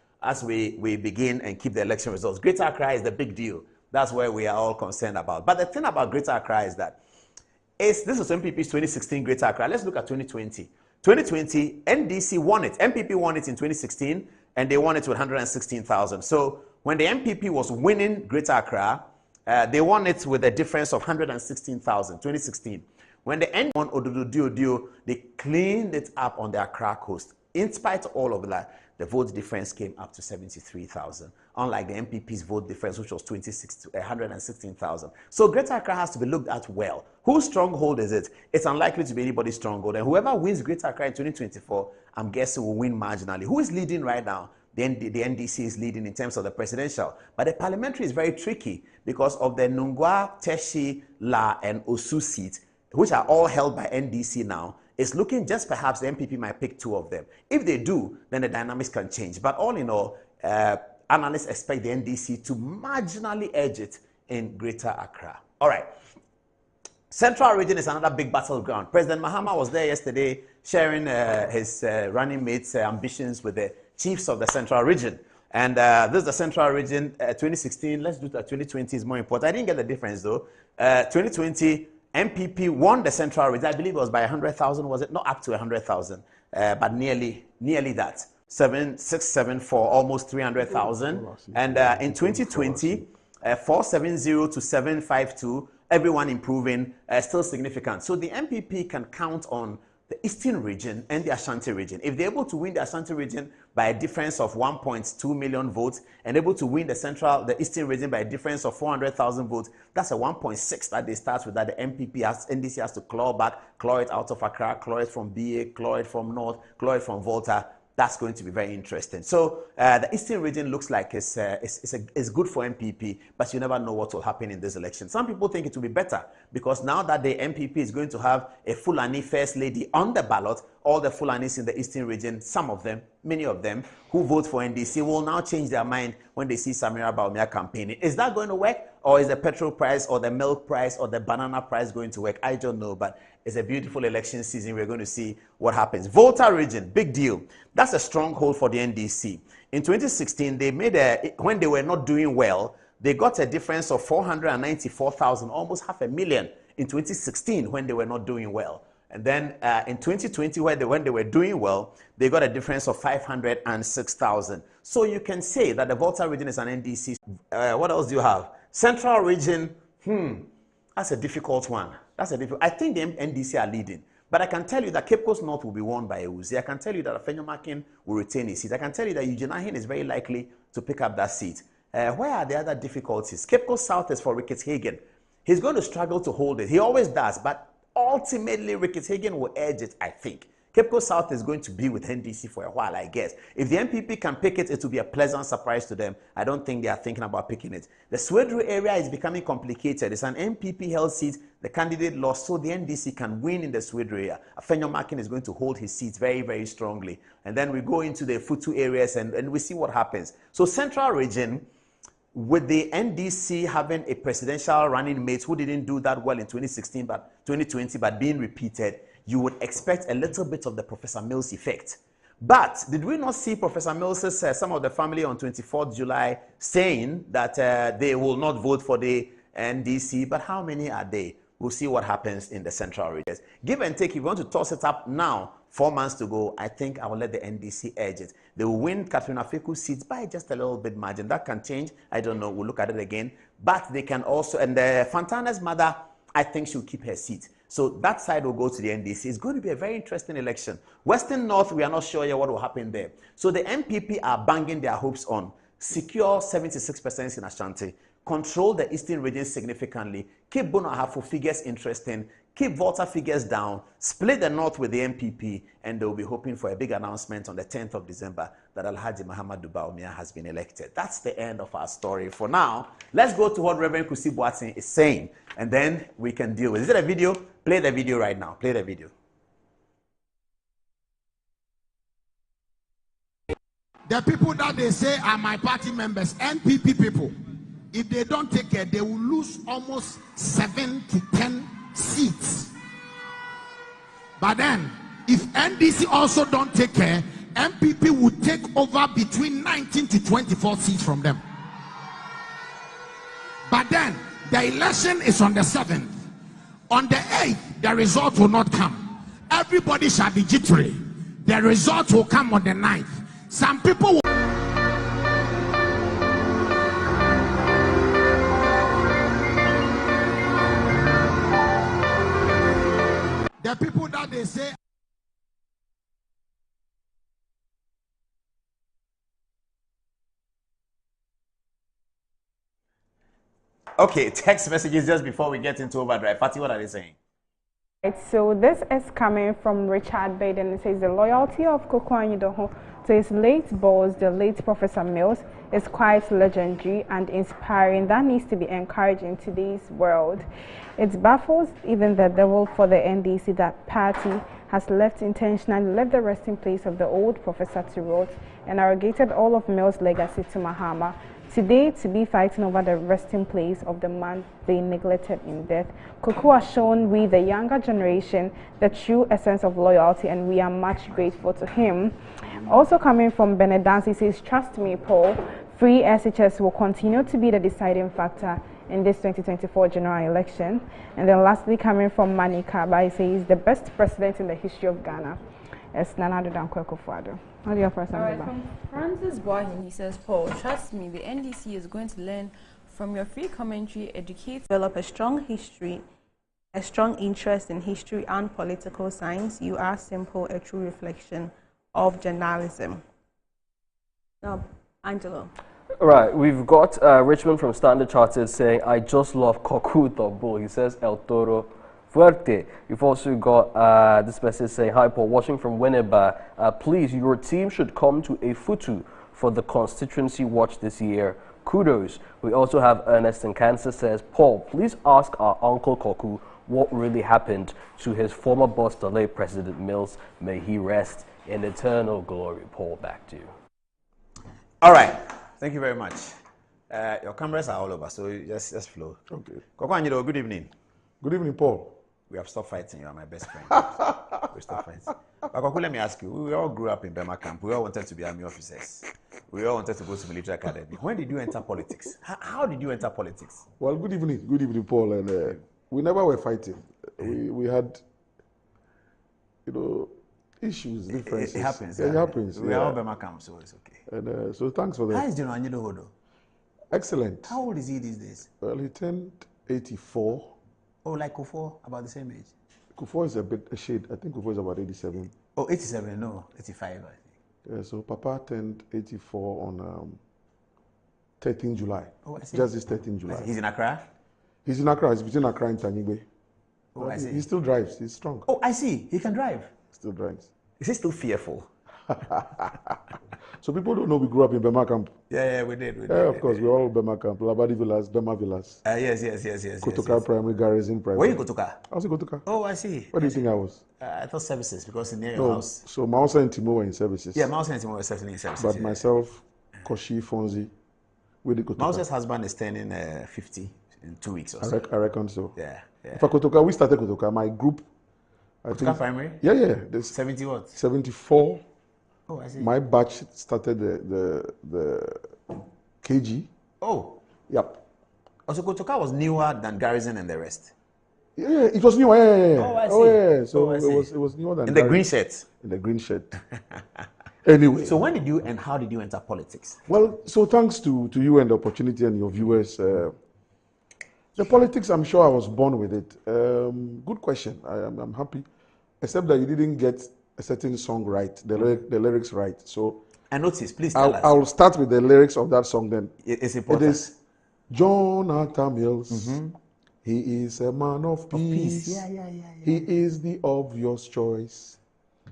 we begin and keep the election results. Greater Accra is the big deal. That's where we are all concerned about. But the thing about Greater Accra is that this is MPP's 2016 Greater Accra. Let's look at 2020. 2020, NDC won it. MPP won it in 2016, and they won it with 116,000. So when the MPP was winning Greater Accra, they won it with a difference of 116,000, 2016. When the N won Ododo, they cleaned it up on the Accra coast. In spite of all of that, the vote difference came up to 73,000, unlike the MPP's vote difference, which was 116,000. So Greater Accra has to be looked at well. Whose stronghold is it? It's unlikely to be anybody's stronghold. And whoever wins Greater Accra in 2024, I'm guessing will win marginally. Who is leading right now? The NDC is leading in terms of the presidential. But the parliamentary is very tricky because of the Nungwa, Teshi, La, and Osu seats, which are all held by NDC now. It's looking just perhaps the MPP might pick two of them. If they do, then the dynamics can change. But all in all, analysts expect the NDC to marginally edge it in Greater Accra. All right. Central region is another big battleground. President Mahama was there yesterday sharing his running mates' ambitions with the chiefs of the Central region. And this is the Central region 2016. Let's do that. 2020 is more important. I didn't get the difference though. 2020, MPP won the Central region. I believe it was by 100,000, was it? Not up to 100,000, but nearly that. 674, almost 300,000. And in 2020, 470 to 752, everyone improving, still significant. So the MPP can count on the Eastern region and the Ashanti region. If they're able to win the Ashanti region by a difference of 1.2 million votes and able to win the Eastern region by a difference of 400,000 votes, that's a 1.6 that they start with, that the NDC has to claw back, claw it out of Accra, claw it from BA, claw it from North, claw it from Volta. That's going to be very interesting. So the Eastern region looks like it's good for MPP, but you never know what will happen in this election. Some people think it will be better because now that the MPP is going to have a Fulani First Lady on the ballot, all the Fulanis in the Eastern region, some of them, many of them, who vote for NDC will now change their mind when they see Samira Bawumia campaigning. Is that going to work? Or is the petrol price or the milk price or the banana price going to work? I don't know, but it's a beautiful election season. We're going to see what happens. Volta region, big deal. That's a stronghold for the NDC. In 2016, they made when they were not doing well, they got a difference of 494,000, almost 500,000 in 2016 when they were not doing well. And then in 2020, when they were doing well, they got a difference of 506,000. So you can say that the Volta region is an NDC. What else do you have? Central region, that's a difficult one. I think the NDC are leading. But I can tell you that Cape Coast North will be won by Ewuzi. I can tell you that Afenyo Makin will retain his seat. I can tell you that Eugene Ahin is very likely to pick up that seat. Where are the other difficulties? Cape Coast South is for Ricketts Hagen. He's going to struggle to hold it. He always does, but ultimately Ricketts Hagen will edge it, I think. Cape Coast South is going to be with NDC for a while, I guess. If the MPP can pick it, it will be a pleasant surprise to them. I don't think they are thinking about picking it. The Swedru area is becoming complicated. It's an MPP-held seat. The candidate lost, so the NDC can win in the Swedru area. Afenyo Makin is going to hold his seats very, very strongly. And then we go into the Futu areas and we see what happens. So Central region, with the NDC having a presidential running mate who didn't do that well in 2016, but 2020, but being repeated, you would expect a little bit of the Professor Mills effect. But did we not see Professor Mills' some of the family on 24th July saying that they will not vote for the NDC? But how many are they? We'll see what happens in the Central regions. Give and take, if you want to toss it up now, 4 months to go, I think I will let the NDC edge it. They will win Katrina Feku's seats by just a little bit margin. That can change. I don't know. We'll look at it again. But they can also, and Fantana's mother, I think she'll keep her seat. So that side will go to the NDC. It's going to be a very interesting election. Western North, we are not sure yet what will happen there. So the MPP are banging their hopes on secure 76% in Ashanti, control the Eastern region significantly, keep Bono Ahafo figures interesting, keep Volta figures down, split the North with the MPP, and they'll be hoping for a big announcement on the 10th of December that Alhaji Muhammadu Bawumia has been elected. That's the end of our story for now. Let's go to what Reverend Kusi Boateng is saying, and then we can deal with it. Is it a video? Play the video right now. Play the video. The people that they say are my party members, NPP people, if they don't take care, they will lose almost 7 to 10 seats. But then, if NDC also don't take care, MPP will take over between 19 to 24 seats from them. But then, the election is on the 7th. On the 8th, the result will not come. Everybody shall be jittery. The result will come on the 9th. Some people will... The people that they say... Okay, text messages just before we get into overdrive. Fatih, what are they saying? Right, so this is coming from Richard Baden. It says the loyalty of Koku Anyidoho to his late boss, the late Professor Mills, is quite legendary and inspiring. That needs to be encouraged in today's world. It baffles even the devil for the NDC that party has intentionally left the resting place of the old Professor to rot and arrogated all of Mill's legacy to Mahama, today to be fighting over the resting place of the man they neglected in death. Koku has shown we, the younger generation, the true essence of loyalty, and we are much grateful to him. Also coming from Benedance, he says, trust me, Paul, free SHS will continue to be the deciding factor in this 2024 general election. And then lastly, coming from Mani Kaba, he says, the best president in the history of Ghana is Nana Addo Dankwa Akufo-Addo. What do you have for us? From Francis Boahin, he says, Paul, trust me, the NDC is going to learn from your free commentary, educate, develop a strong history, a strong interest in history and political science. You are simple, a true reflection of journalism. Now, Angelo. Right, we've got Richmond from Standard Chartered saying, I just love Koku the bull. He says, El Toro Fuerte. You've also got this message saying, hi Paul, watching from Winneba. Please, your team should come to a Futu for the constituency watch this year. Kudos. We also have Ernest in Kansas says, Paul, please ask our Uncle Koku what really happened to his former boss, the late President Mills. May he rest in eternal glory. Paul, back to you. All right. Thank you very much. Your cameras are all over, so just flow. Okay. Koku Anyidoho, good evening. Good evening, Paul. We have stopped fighting. You are my best friend. We stopped fighting. But Koku, let me ask you. We all grew up in Burma camp. We all wanted to be army officers. We all wanted to go to military academy. When did you enter politics? How did you enter politics? Well, good evening, Paul. And we never were fighting. We had, issues, differences. It happens. It happens. We are all Burma camp, so it's okay. And so thanks for that. How is General Anyidoho though? Excellent. How old is he these days? Well, he turned 84. Oh, like Kufo, about the same age? Kufo is a shade. I think Kufo is about 87. Oh, 87, no, 85, I think. Yeah, so Papa turned 84 on 13 July. Oh, I see. Just this 13 July. He's in Accra? He's in Accra. He's between Accra and Tanyigbe. Oh, I see. He still drives. He's strong. Oh, I see. He can drive. Still drives. Is he still fearful? So people don't know we grew up in Burma camp. Yeah, we did. Of course, we're all Burma camp. Labadi Villas, Burma Villas. Yes. Kotoka Primary Garrison Primary. Were you Kotoka? I was in Kotoka. Oh, I see. Where do you think I was? I thought services, because near your house. So Mausa and Timo were in services. Yeah, Mausa and Timo were certainly in services. But myself, Koshi, Fonzi, we did Kotoka. Mausa's husband is turning 50 in 2 weeks or so. I reckon so. Yeah. For Kotoka, we started Kotoka. My group. Kotoka Primary? Yeah. 70 what? 74. Oh, I see. My batch started the KG. Oh. Yep. Also, Kotoka was newer than Garrison and the rest. Yeah, it was newer. Yeah. Oh, I see. Oh, yeah. So I see. it was newer than in the green shirt. In the green shirt. Anyway. So when did you and how did you enter politics? Well, so thanks to you and the opportunity and your viewers. The politics, I'm sure I was born with it. Good question. I'm happy, except that you didn't get a certain song right, the lyrics right. So I noticed. Please tell us. I'll start with the lyrics of that song. Then it's important. It is Jonathan Mills. He is a man of peace. Yeah. He is the obvious choice.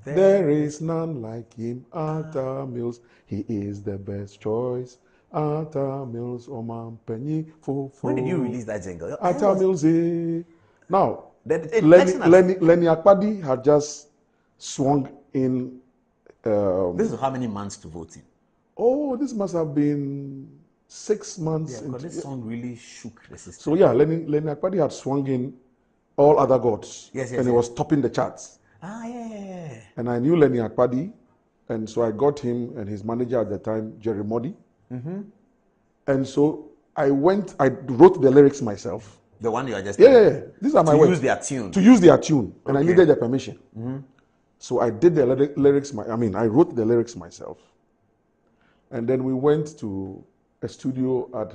There is none like him. Arthur Mills. He is the best choice. Arthur Mills, Oman Penny, When did you release that jingle? Arthur Mills. Now, Lenny Akpadi had just swung in. This is how many months to vote in? Oh, this must have been 6 months. Yeah, because this song really shook the system. So yeah, Lenny Akpadi had swung in All Other Gods. Yes. And he was topping the charts. Yeah. And I knew Lenny Akpadi, and so I got him and his manager at the time, Jerry Modi. And so I wrote the lyrics myself. The one you are just Yeah. These are my words. To use their tune. To use their tune. And I needed their permission. So I did the lyrics, I wrote the lyrics myself. And then we went to a studio at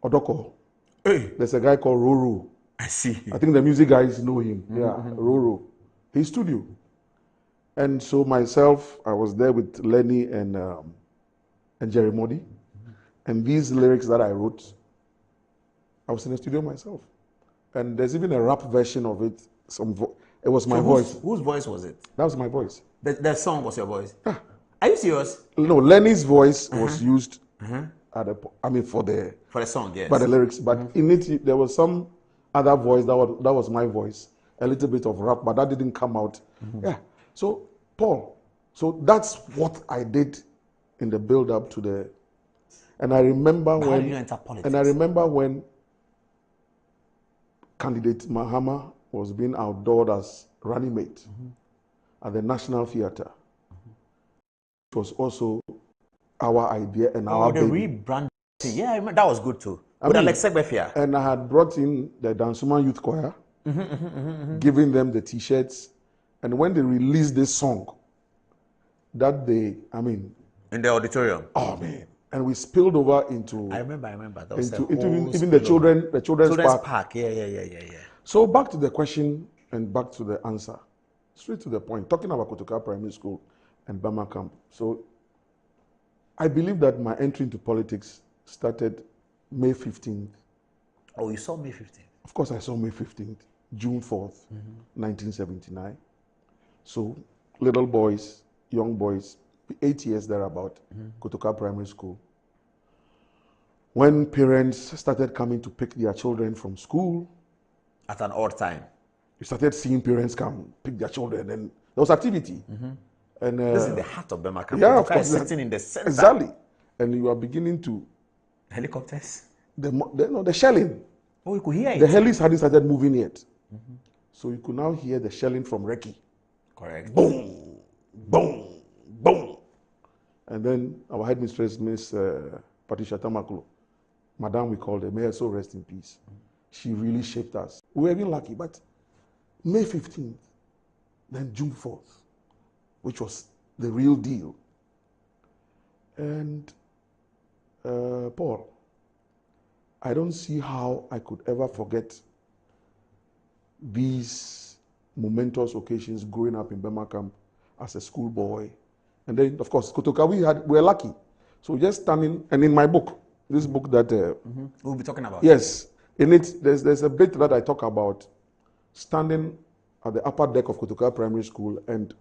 Odoko. Hey. There's a guy called Roro. I see. I think the music guys know him. Yeah, Roro. His studio. And so myself, I was there with Lenny and Jerry Modi. And these lyrics that I wrote, I was in the studio myself. And there's even a rap version of it. It was my voice. Whose voice was it? That was my voice. The song was your voice? Yeah. Are you serious? No, Lenny's voice was used for the song, yes. By the lyrics. But in it, there was some other voice that was my voice. a little bit of rap, but that didn't come out. Yeah. So, Paul, so that's what I did in the build-up to the. And I remember But when. How did you enter politics? And I remember when candidate Mahama was being outdoored as running mate at the National Theatre. It was also our idea and our the baby. rebrand. Yeah, I remember that was good too. I With mean, Alex Segbefia. And I had brought in the Dansuma Youth Choir, giving them the T-shirts. And when they released this song, that day, I mean... In the auditorium. Oh, man. And we spilled over into... I remember. That was even the children's park. Yeah. So back to the question and back to the answer. Straight to the point. Talking about Kotoka Primary School and Bama Camp. So I believe that my entry into politics started May 15th. Oh, you saw May 15th? Of course, I saw May 15th, June 4th, 1979. So little boys, young boys, 8 years thereabout, Kotoka Primary School. When parents started coming to pick their children from school. At an odd time. You started seeing parents come pick their children, and there was activity. And this is the heart of Bema Camp. Yeah, of course. Sitting in the center. Exactly. And you are beginning to... Helicopters? The shelling. Oh, you could hear it. The helis hadn't started moving yet. So you could now hear the shelling from Reki. Correct. Boom, boom, boom. And then our headmistress, Miss Patricia Tamaklo, Madam, we called her, may her soul rest in peace. She really shaped us. We were even lucky, but May 15th, then June 4th, which was the real deal. And Paul, I don't see how I could ever forget these momentous occasions growing up in Bema Camp as a schoolboy. And then, of course, Kotoka, we were lucky. So just standing, and in my book, this book that... we'll be talking about. Yes. In it, there's a bit that I talk about standing at the upper deck of Kotoka Primary School and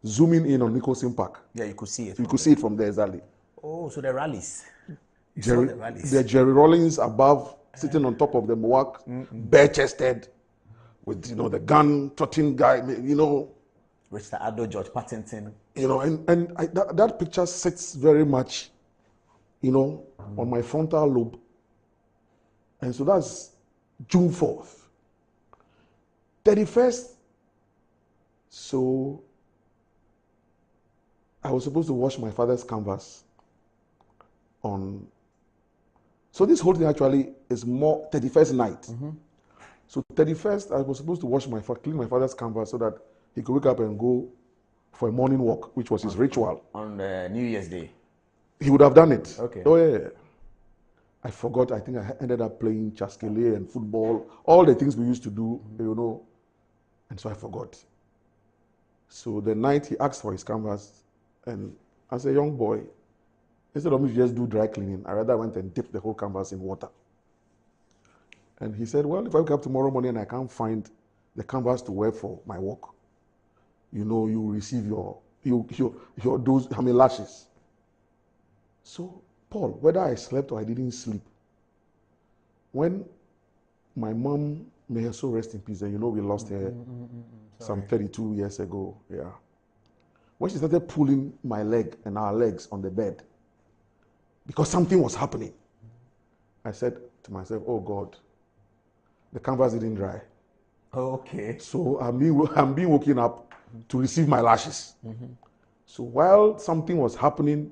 zooming in on Nicholson Park. Yeah, you could see it. You could see it from there, exactly. Oh, so the rallies. You saw the rallies. The Jerry Rawlings above, sitting on top of the Mohawk, bare-chested, with, the gun-toting guy, Richard Addo, George Pattington. That picture sits very much, on my frontal lobe. And so that's June 4th. 31st, so I was supposed to wash my father's canvas on... So this whole thing actually is more 31st night. So 31st, I was supposed to clean my father's canvas so that he could wake up and go for a morning walk, which was his ritual. On New Year's Day? He would have done it. Okay. Oh, yeah. I forgot. I think I ended up playing chaskele and football, all the things we used to do, and so I forgot. So the night he asked for his canvas, and as a young boy, instead of me just do dry cleaning, I rather went and dipped the whole canvas in water. And he said, well, if I wake up tomorrow morning and I can't find the canvas to wear for my work, you receive your dose, lashes. So, Paul, whether I slept or I didn't sleep, when my mom, may her soul rest in peace, and we lost her some 32 years ago, yeah. When she started pulling my leg and our legs on the bed, because something was happening, I said to myself, oh God, the canvas didn't dry. Okay. So I'm being woken up to receive my lashes. So while something was happening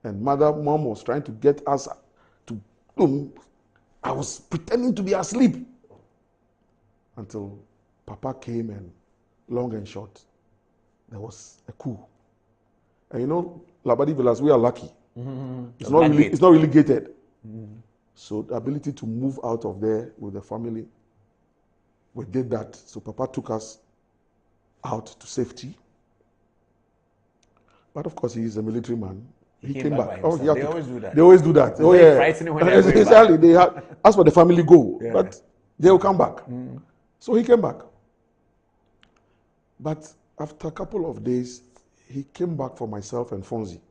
and mom was trying to get us to, I was pretending to be asleep until Papa came, and long and short, there was a coup. And Labadi Villas, we are lucky. It's not really gated. So the ability to move out of there with the family, we did that. So Papa took us out to safety. But of course, he is a military man. He came back. They always do that. They always do that. Oh, yeah. Exactly. They ask for the family go, but they will come back. So he came back. But after a couple of days, he came back for myself and Fonzie.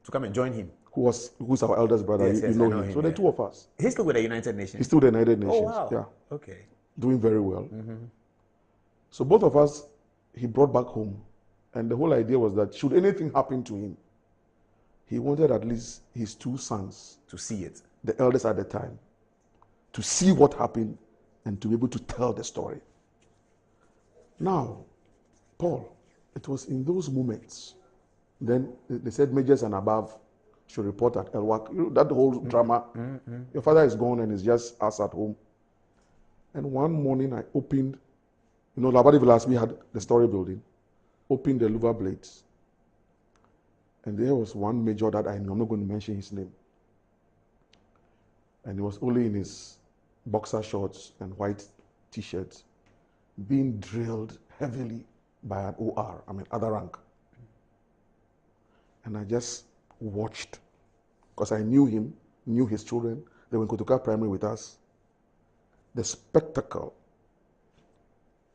To come and join him? Who's our eldest brother. Yes, you know him. him. So the two of us. He's still with the United Nations? He's still with the United Nations. Oh, wow. Yeah. Okay. doing very well. So both of us, he brought back home. And the whole idea was that should anything happen to him, he wanted at least his 2 sons to see it, the eldest at the time, to see what happened and to be able to tell the story. Now, Paul, it was in those moments, then they said majors and above should report at Elwak. That whole drama, your father is gone and it's just us at home. And one morning I opened, Labadi Villas, we had the story building, opened the louver blades. And there was one major that I know, I'm not going to mention his name. And he was only in his boxer shorts and white t-shirts, being drilled heavily by an OR, other rank. And I just watched, because I knew him, knew his children. They were in Kotuka Primary with us. The spectacle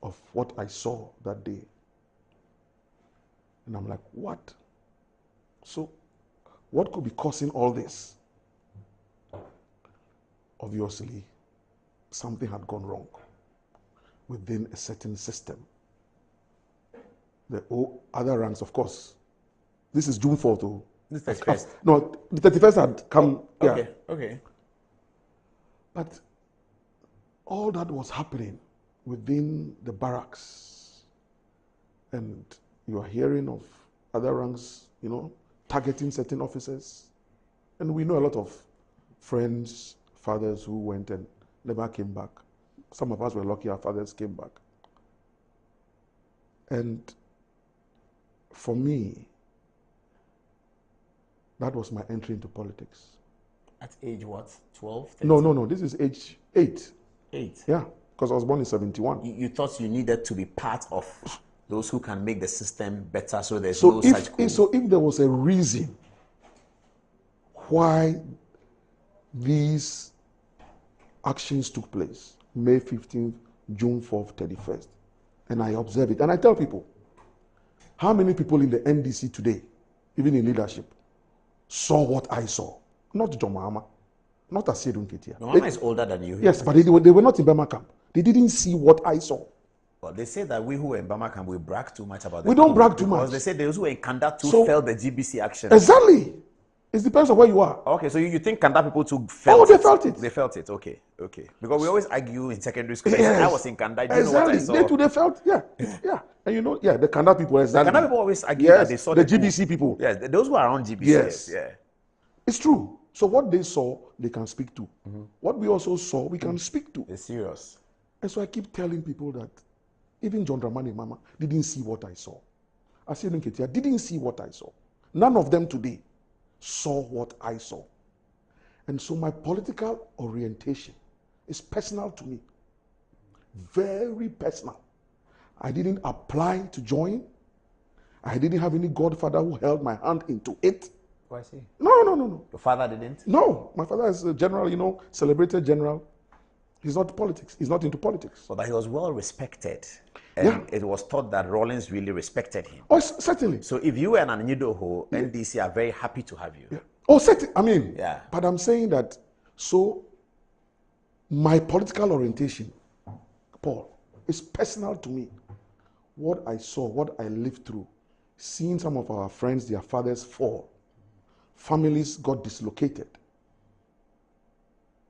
of what I saw that day. And I'm like, what? So, what could be causing all this? Obviously, something had gone wrong within a certain system. The other ranks, of course. This is June 4th. Oh. The 31st. No, the 31st had come. Okay, yeah. okay. But all that was happening within the barracks. And you are hearing of other ranks, targeting certain officers. And we know a lot of friends, fathers who went and never came back. Some of us were lucky our fathers came back. And for me, that was my entry into politics. At age what? 12? 13? No. This is age 8. 8? Yeah, because I was born in 71. You thought you needed to be part of those who can make the system better, so there's no such coup. So if there was a reason why these actions took place, May 15th, June 4th, 31st, and I observe it, and I tell people, how many people in the NDC today, even in leadership, saw what I saw? Not John Mahama, not Asiedu Nketia. Mahama is older than you. Yes, but they were not in Burma camp. They didn't see what I saw. Well, they say that we who were in Burma camp, we brag too much about We don't brag too much. Because they say those who were in Kanda too felt the GBC action. Exactly. It depends on where you are. Okay, so you think Kanda people too felt they felt it. They felt it, okay. Because we always argue in secondary school. Yes. I was in Kanda, you know what I saw? They too, they felt, yeah. And the Kanda people, exactly. The Kanda people always argue that they saw the GBC people. Yes, those who are around GBC. Yes. Yeah. It's true. So what they saw, they can speak to. What we also saw, we can speak to. It's serious. And so I keep telling people that even John Dramani Mama didn't see what I saw. Asiedu Nketia didn't see what I saw. None of them today saw what I saw. And so my political orientation is personal to me. Very personal. I didn't apply to join. I didn't have any godfather who held my hand into it. Oh, I see. No. Your father didn't? No. My father is a general, celebrated general. He's not politics. He's not into politics. But he was well respected. And it was thought that Rawlings really respected him. Oh, certainly. So if you were an Anyidoho, NDC are very happy to have you. Yeah. Oh, certainly. Yeah. But I'm saying that, so my political orientation, Paul, is personal to me. What I saw, what I lived through, seeing some of our friends, their fathers fall, families got dislocated,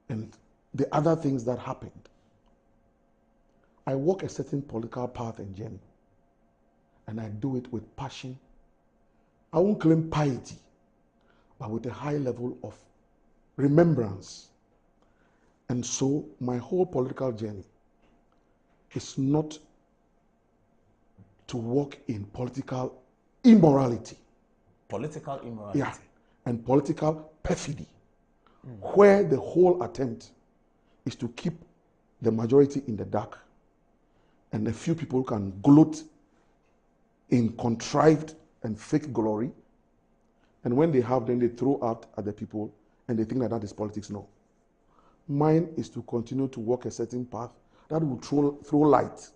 and the other things that happened. I walk a certain political path and journey, and I do it with passion. I won't claim piety, but with a high level of remembrance. And so my whole political journey is not to walk in political immorality. Political immorality? Yeah, and political perfidy, where the whole attempt is to keep the majority in the dark, and a few people can gloat in contrived and fake glory, and when they have, then they throw out at the people, and they think that is politics. No. Mine is to continue to walk a certain path that will throw light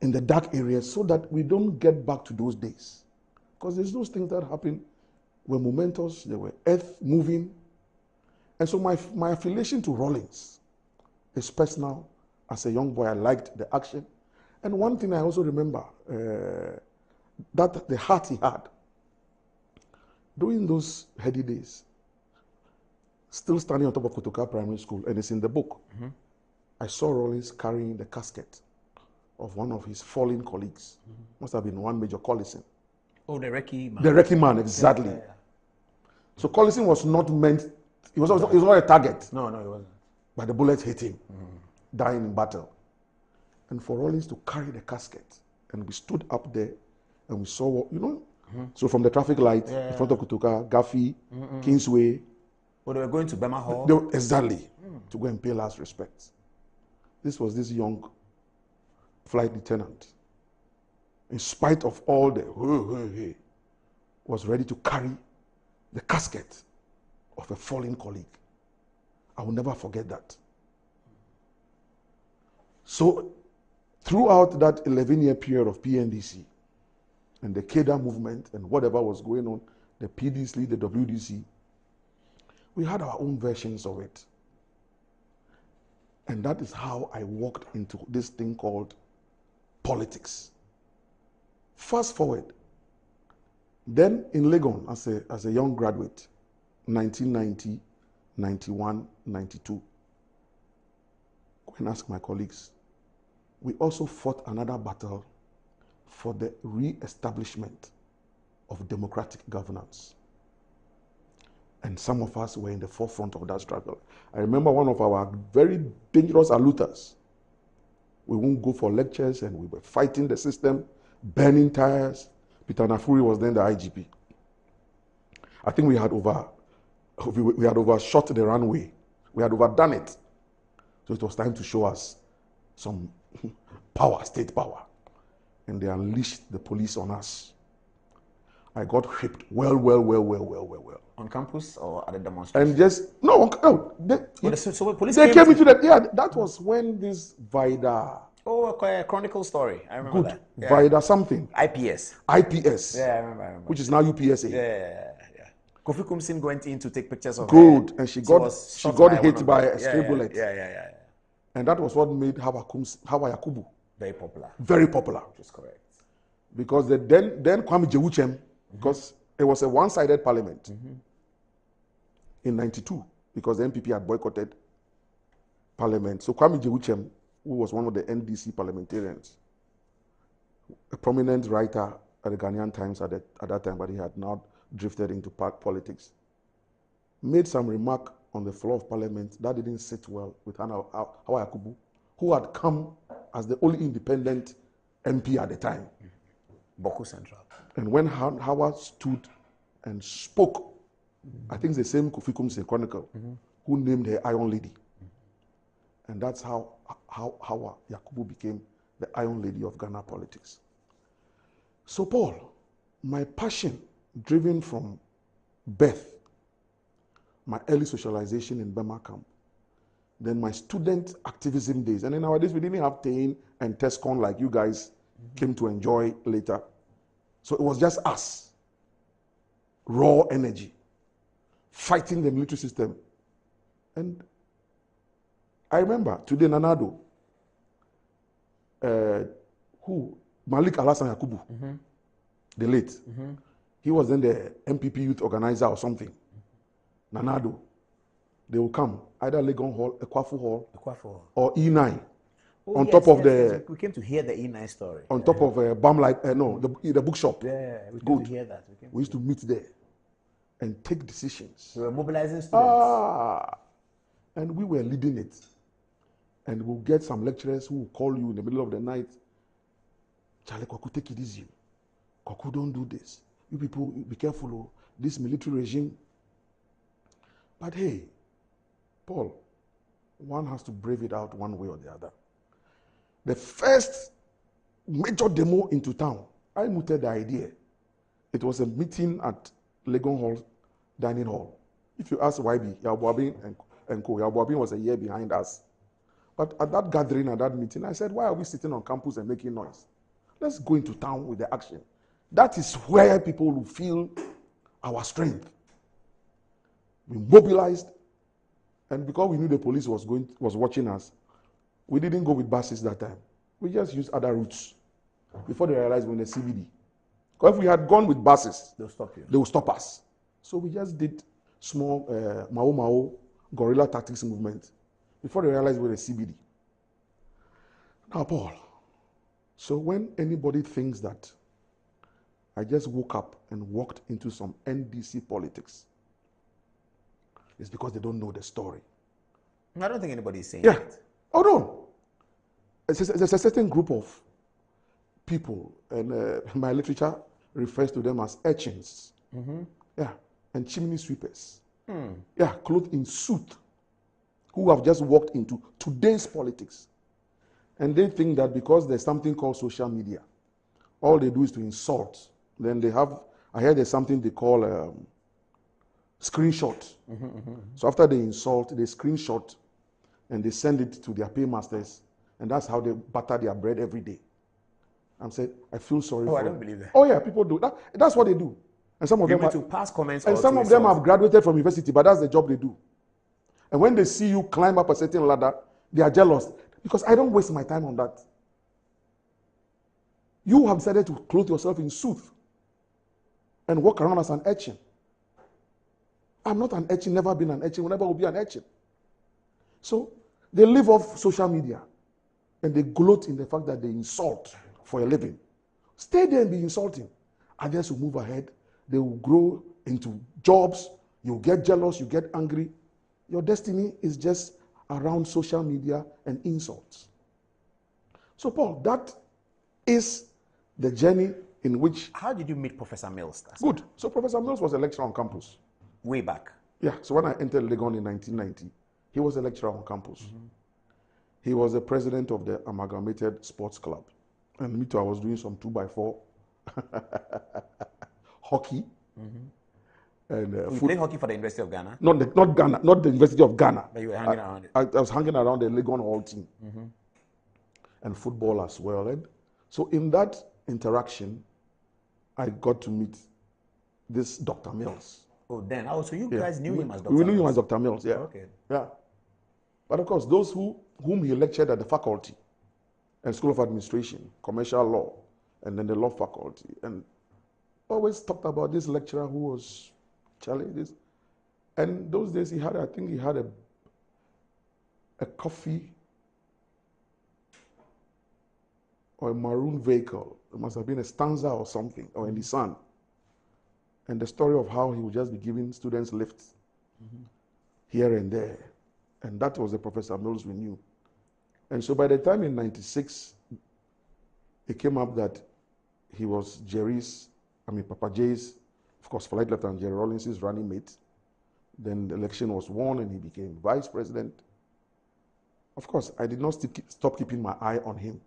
in the dark areas so that we don't get back to those days. Because there's those things that happen were momentous, they were earth moving. And so my affiliation to Rawlings is personal, As a young boy, I liked the action. And one thing I also remember, that the heart he had, during those heady days, still standing on top of Kotoka Primary School, and it's in the book, I saw Rawlings carrying the casket of one of his fallen colleagues. Must have been one Major Collison. Oh, the Recce man. The Recce man, exactly. Yeah. So Collison was not meant, he was not a target. No, it wasn't. But the bullet hit him, dying in battle. And for Rawlings to carry the casket, and we stood up there, and we saw, so from the traffic light in front of Kotoka, Gaffey, Kingsway. Well, they were going to Bema Hall. Exactly, to go and pay last respects. This was this young flight lieutenant, in spite of all the was ready to carry the casket of a fallen colleague. I will never forget that. So, throughout that 11-year period of PNDC and the KEDA movement and whatever was going on, the PDC, the WDC, we had our own versions of it. And that is how I walked into this thing called politics. Fast forward, then in Legon, as a young graduate, 1990, 91, 92, go and ask my colleagues, we also fought another battle for the re-establishment of democratic governance. And some of us were in the forefront of that struggle. I remember one of our very dangerous aluters. We won't go for lectures, and we were fighting the system, burning tires. Peter Nafuri was then the IGP. I think we had overshot the runway. We had overdone it. So it was time to show us some power, state power. And they unleashed the police on us. I got whipped well. On campus or at a demonstration? And just, no, so police they came into that, that was when this Vida. Oh, a chronicle story. I remember that. Yeah. Vida something. IPS. IPS. Yeah, I remember. Which is now UPSA. Yeah. Kofi Kumsin went in to take pictures of Good, her. And she got hit by a stray bullet. Yeah. And that was what made Hawa Yakubu very popular. Very popular. Which is correct. Because then Kwame Jewuchem, because it was a one-sided parliament in 92, because the NPP had boycotted parliament. So Kwame Jewuchem, who was one of the NDC parliamentarians, a prominent writer at the Ghanaian Times at that time, but he had now drifted into politics, made some remark on the floor of parliament that didn't sit well with Hawa Yakubu, who had come as the only independent MP at the time. Boku Central. And when Howard stood and spoke, I think it's the same Kofi Kumse Chronicle, who named her Iron Lady. And that's how Hawa Yakubu became the Iron Lady of Ghana politics. So Paul, my passion, driven from birth, my early socialization in Burma camp, then my student activism days, and in our days we didn't have Tain and Tescon like you guys came to enjoy later. So it was just us, raw energy, fighting the military system. And I remember today Nanado, Malik Alassane Yakubu, the late, he was then the MPP youth organizer or something. Nanado, they will come, either Legon Hall, Ekwafu Hall, or E9. Oh, top of the... We came to hear the E9 story. On top of the bookshop. Yeah, we came to hear that. We used to meet there and take decisions. We were mobilizing students. And we were leading it. And we'll get some lecturers who will call you in the middle of the night. Charlie, Koku, take it easy. Koku, don't do this. You people, be careful of this military regime. But hey, Paul, one has to brave it out one way or the other. The first major demo into town, I mooted the idea. It was a meeting at Legon Hall, dining hall. If you ask YB, Yabuabin and Co, Yabuabin was a year behind us. But at that gathering, at that meeting, I said, why are we sitting on campus and making noise? Let's go into town with the action. That is where people will feel our strength. We mobilized, and because we knew the police was watching us, We didn't go with buses that time. We just used other routes before they realized we're in the CBD. Because if we had gone with buses, they'll stop you. They will stop us. So we just did small Mao guerrilla tactics movement before they realized we're in the CBD. Now, Paul, so when anybody thinks that I just woke up and walked into some NDC politics, it's because they don't know the story. I don't think anybody's saying that. Oh, no. There's a certain group of people, and my literature refers to them as urchins. Yeah, and chimney sweepers. Yeah, clothed in suit, who have just walked into today's politics. And they think that because there's something called social media, all they do is to insult. Then they have, I hear there's something they call screenshot. So after they insult, they screenshot and they send it to their paymasters, and that's how they butter their bread every day. I'm saying, I feel sorry for I don't believe that. Oh yeah, people do that. That's what they do. And some of them to pass comments, and some of them have graduated from university, but that's the job they do. And when they see you climb up a certain ladder, they are jealous because I don't waste my time on that. You have decided to clothe yourself in suit and walk around as an urchin. I'm not an urchin, never been an urchin, will never will be an urchin. So they live off social media and they gloat in the fact that they insult for a living. Stay there and be insulting. Others will move ahead. They will grow into jobs. You'll get jealous. You get angry. Your destiny is just around social media and insults. So, Paul, that is the journey in which... How did you meet Professor Mills? Good. So Professor Mills was a lecturer on campus. Way back? Yeah. So when I entered Legon in 1990, he was a lecturer on campus. He was the president of the Amalgamated Sports Club. And me too, I was doing some 2x4 hockey. And you played hockey for the University of Ghana? Not Ghana, not the University of Ghana. But you were hanging around it? I was hanging around the Legon Hall team. And football as well. And so in that interaction, I got to meet this Dr. Mills. Oh, then. Oh, so you guys knew him as Dr. We Mills? knew him as Dr. Mills, yeah. Okay. Yeah. But of course, those whom he lectured at the faculty and School of Administration, commercial law, and then the law faculty, and always talked about this lecturer who was Charlie. This, and those days he had, I think he had a coffee or a maroon vehicle. It must have been a Stanza or something, or in the sun. And the story of how he would just be giving students lifts here and there. And that was the Professor Mills we knew. And so by the time in 96, it came up that he was Papa Jay's, of course, Flight Lieutenant Jerry Rawlins' running mate. Then the election was won and he became vice president. Of course, I did not stop keeping my eye on him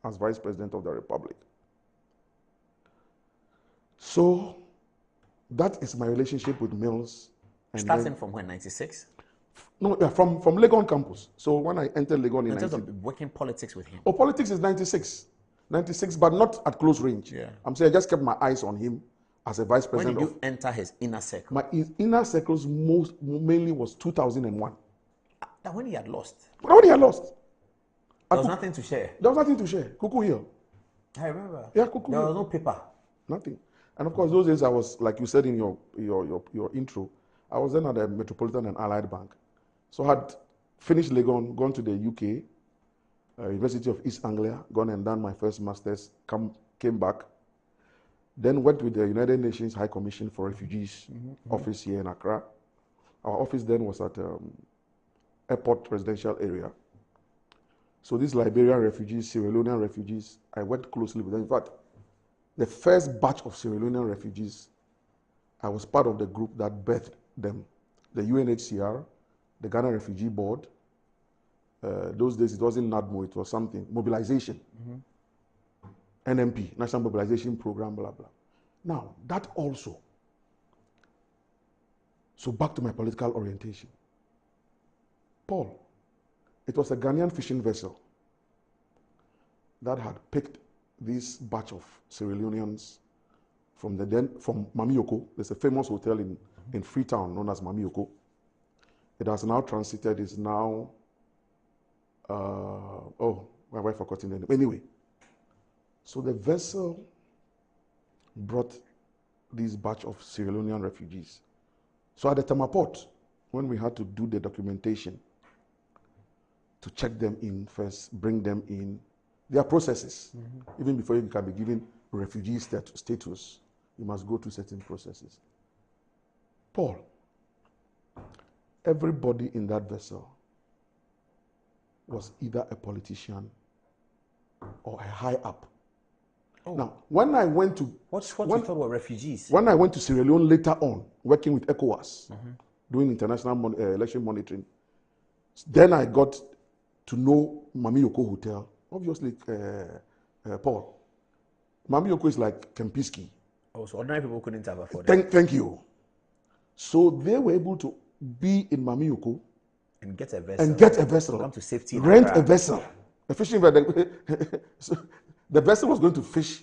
as vice president of the Republic. So that is my relationship with Mills. Starting from when, 96? No, yeah, from Legon campus. So when I entered Legon in terms of working politics with him? Oh, politics is 96. 96, but not at close range. Yeah. I'm saying I just kept my eyes on him as a vice president. When did you enter his inner circle? My inner circles mainly was 2001. That when he had lost? When he had lost. There was nothing to share? There was nothing to share. Koku Hill. I remember. Yeah, Koku There Hill. was no paper. Nothing. And of course, those days I was, like you said in your intro, I was then at the Metropolitan and Allied Bank. So I had finished Legon, gone to the UK, University of East Anglia, gone and done my first master's, came back, then went with the United Nations High Commission for Refugees office here in Accra. Our office then was at Airport Residential Area. So these Liberian refugees, Sierra Leonean refugees, I worked closely with them. In fact, the first batch of Sierra Leonean refugees, I was part of the group that birthed them. The UNHCR, the Ghana Refugee Board. Those days it wasn't NADMO, it was something, mobilization. NMP, National Mobilization Program, blah, blah. Now, that also. So back to my political orientation. Paul, it was a Ghanaian fishing vessel that had picked this batch of Sierra Leoneans from Mamioko. There's a famous hotel in Freetown known as Mamioko. It has now transited, is now my wife forgot the name. Anyway, so the vessel brought this batch of Sierra Leonean refugees. So at the Tama port, when we had to do the documentation, to check them in first, bring them in, there are processes. Even before you can be given refugee status, you must go through certain processes. Paul, everybody in that vessel was either a politician or a high up. Oh. Now, when I went to... What you thought were refugees? When I went to Sierra Leone later on, working with ECOWAS, doing international election monitoring, then I got to know Mami Yoko Hotel. Obviously, Paul. Mami Yoko is like Kempinski. Oh, so ordinary people couldn't have afforded. Thank you. So they were able to be in Mami Yoko and get a vessel. Come to safety. Rent a vessel. A fishing vessel. So the vessel was going to fish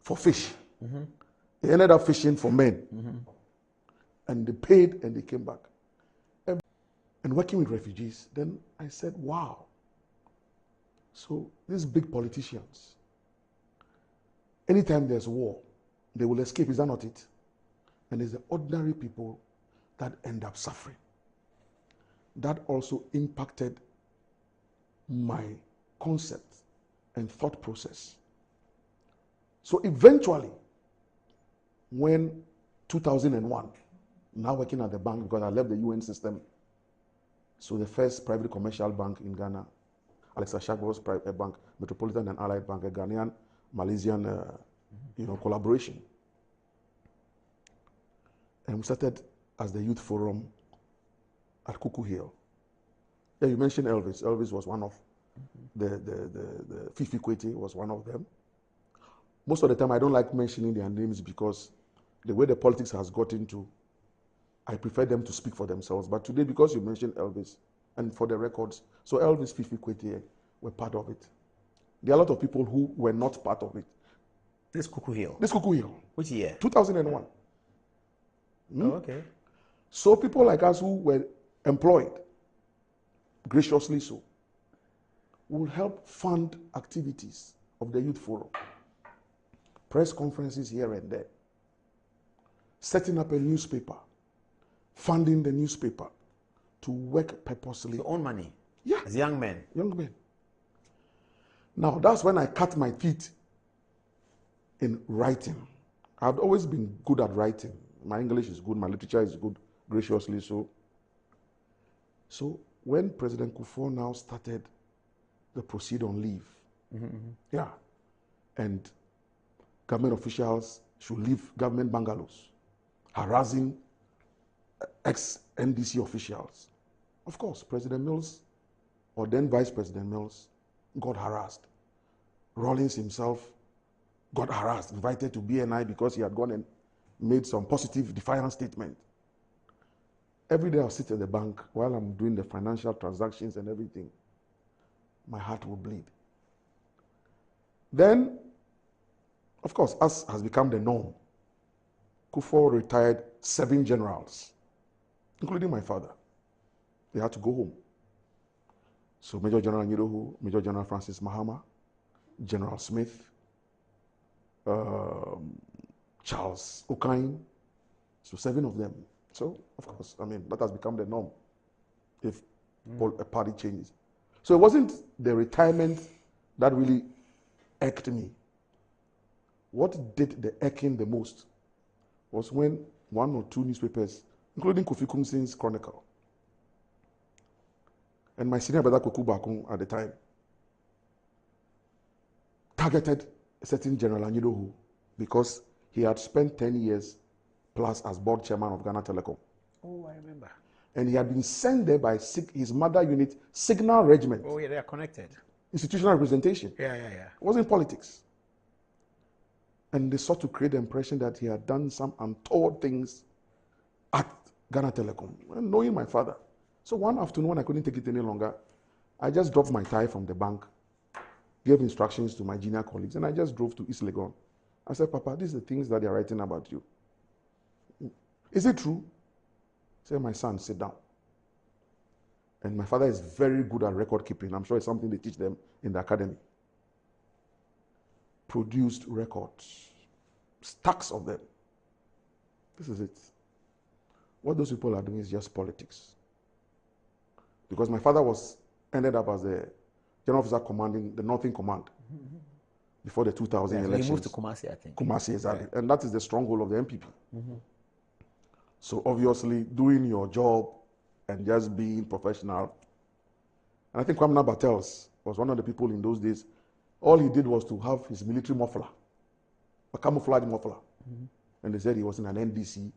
for fish. They ended up fishing for men. And they paid and they came back. And working with refugees, then I said, wow. So these big politicians, anytime there's war, they will escape. Is that not it? And it's the ordinary people that end up suffering. That also impacted my concept and thought process. So eventually, when 2001, now working at the bank because I left the UN system, so the first private commercial bank in Ghana, Alexa Shagbo's private bank, Metropolitan and Allied Bank, a Ghanaian, Malaysian, collaboration. And we started as the youth forum at Koku Hill. Yeah, you mentioned Elvis. Elvis was one of the Fifi Kwete was one of them. Most of the time, I don't like mentioning their names because the way the politics has got into, I prefer them to speak for themselves. But today, because you mentioned Elvis, and for the records, so Elvis, Fifi Kwete were part of it. There are a lot of people who were not part of it. This Koku Hill? This Koku Hill. Which year? 2001. Oh, okay. So people like us who were employed, graciously so, will help fund activities of the Youth Forum. Press conferences here and there. Setting up a newspaper. Funding the newspaper to work purposely. Your own money? Yeah. As young men? Young men. Now, that's when I cut my teeth in writing. I've always been good at writing. My English is good, my literature is good, graciously so. So when President Kufuor now started the proceed on leave, yeah, and government officials should leave government bungalows, harassing ex-NDC officials. Of course, President Mills, or then Vice President Mills, got harassed. Rawlings himself got harassed, invited to BNI because he had gone and made some positive defiant statement. Every day I'll sit at the bank while I'm doing the financial transactions and everything. My heart will bleed. Then, of course, as has become the norm, Kufuor retired 7 generals, including my father. They had to go home. So Major General Anyidoho, Major General Francis Mahama, General Smith, Charles Okain, so 7 of them. So, of course, I mean, that has become the norm if a party changes. So it wasn't the retirement that really irked me. What did the irking the most was when 1 or 2 newspapers, including Kofi Kumsin's Chronicle, and my senior brother Koku Bakun at the time, targeted a certain General Anyidoho because he had spent 10 years plus as board chairman of Ghana Telecom. Oh, I remember. And he had been sent there by his mother unit, Signal Regiment. Oh, yeah, they are connected. Institutional representation. Yeah. It wasn't politics. And they sought to create the impression that he had done some untoward things at Ghana Telecom, and knowing my father. So one afternoon when I couldn't take it any longer, I just dropped my tie from the bank, gave instructions to my junior colleagues, and I just drove to East Legon. I said, Papa, these are the things that they are writing about you. Is it true? He said, my son, sit down. And my father is very good at record keeping. I'm sure it's something they teach them in the academy. Produced records, stacks of them. This is it. What those people are doing is just politics. Because my father ended up as the general officer commanding the Northern Command before the 2000 elections. He moved to Kumasi, I think. Kumasi, exactly. Yeah. And that is the stronghold of the MPP. So obviously, doing your job and just being professional. And I think Kwame Bartels was one of the people in those days. All he did was to have his military muffler, a camouflage muffler. And they said he was in an NDC.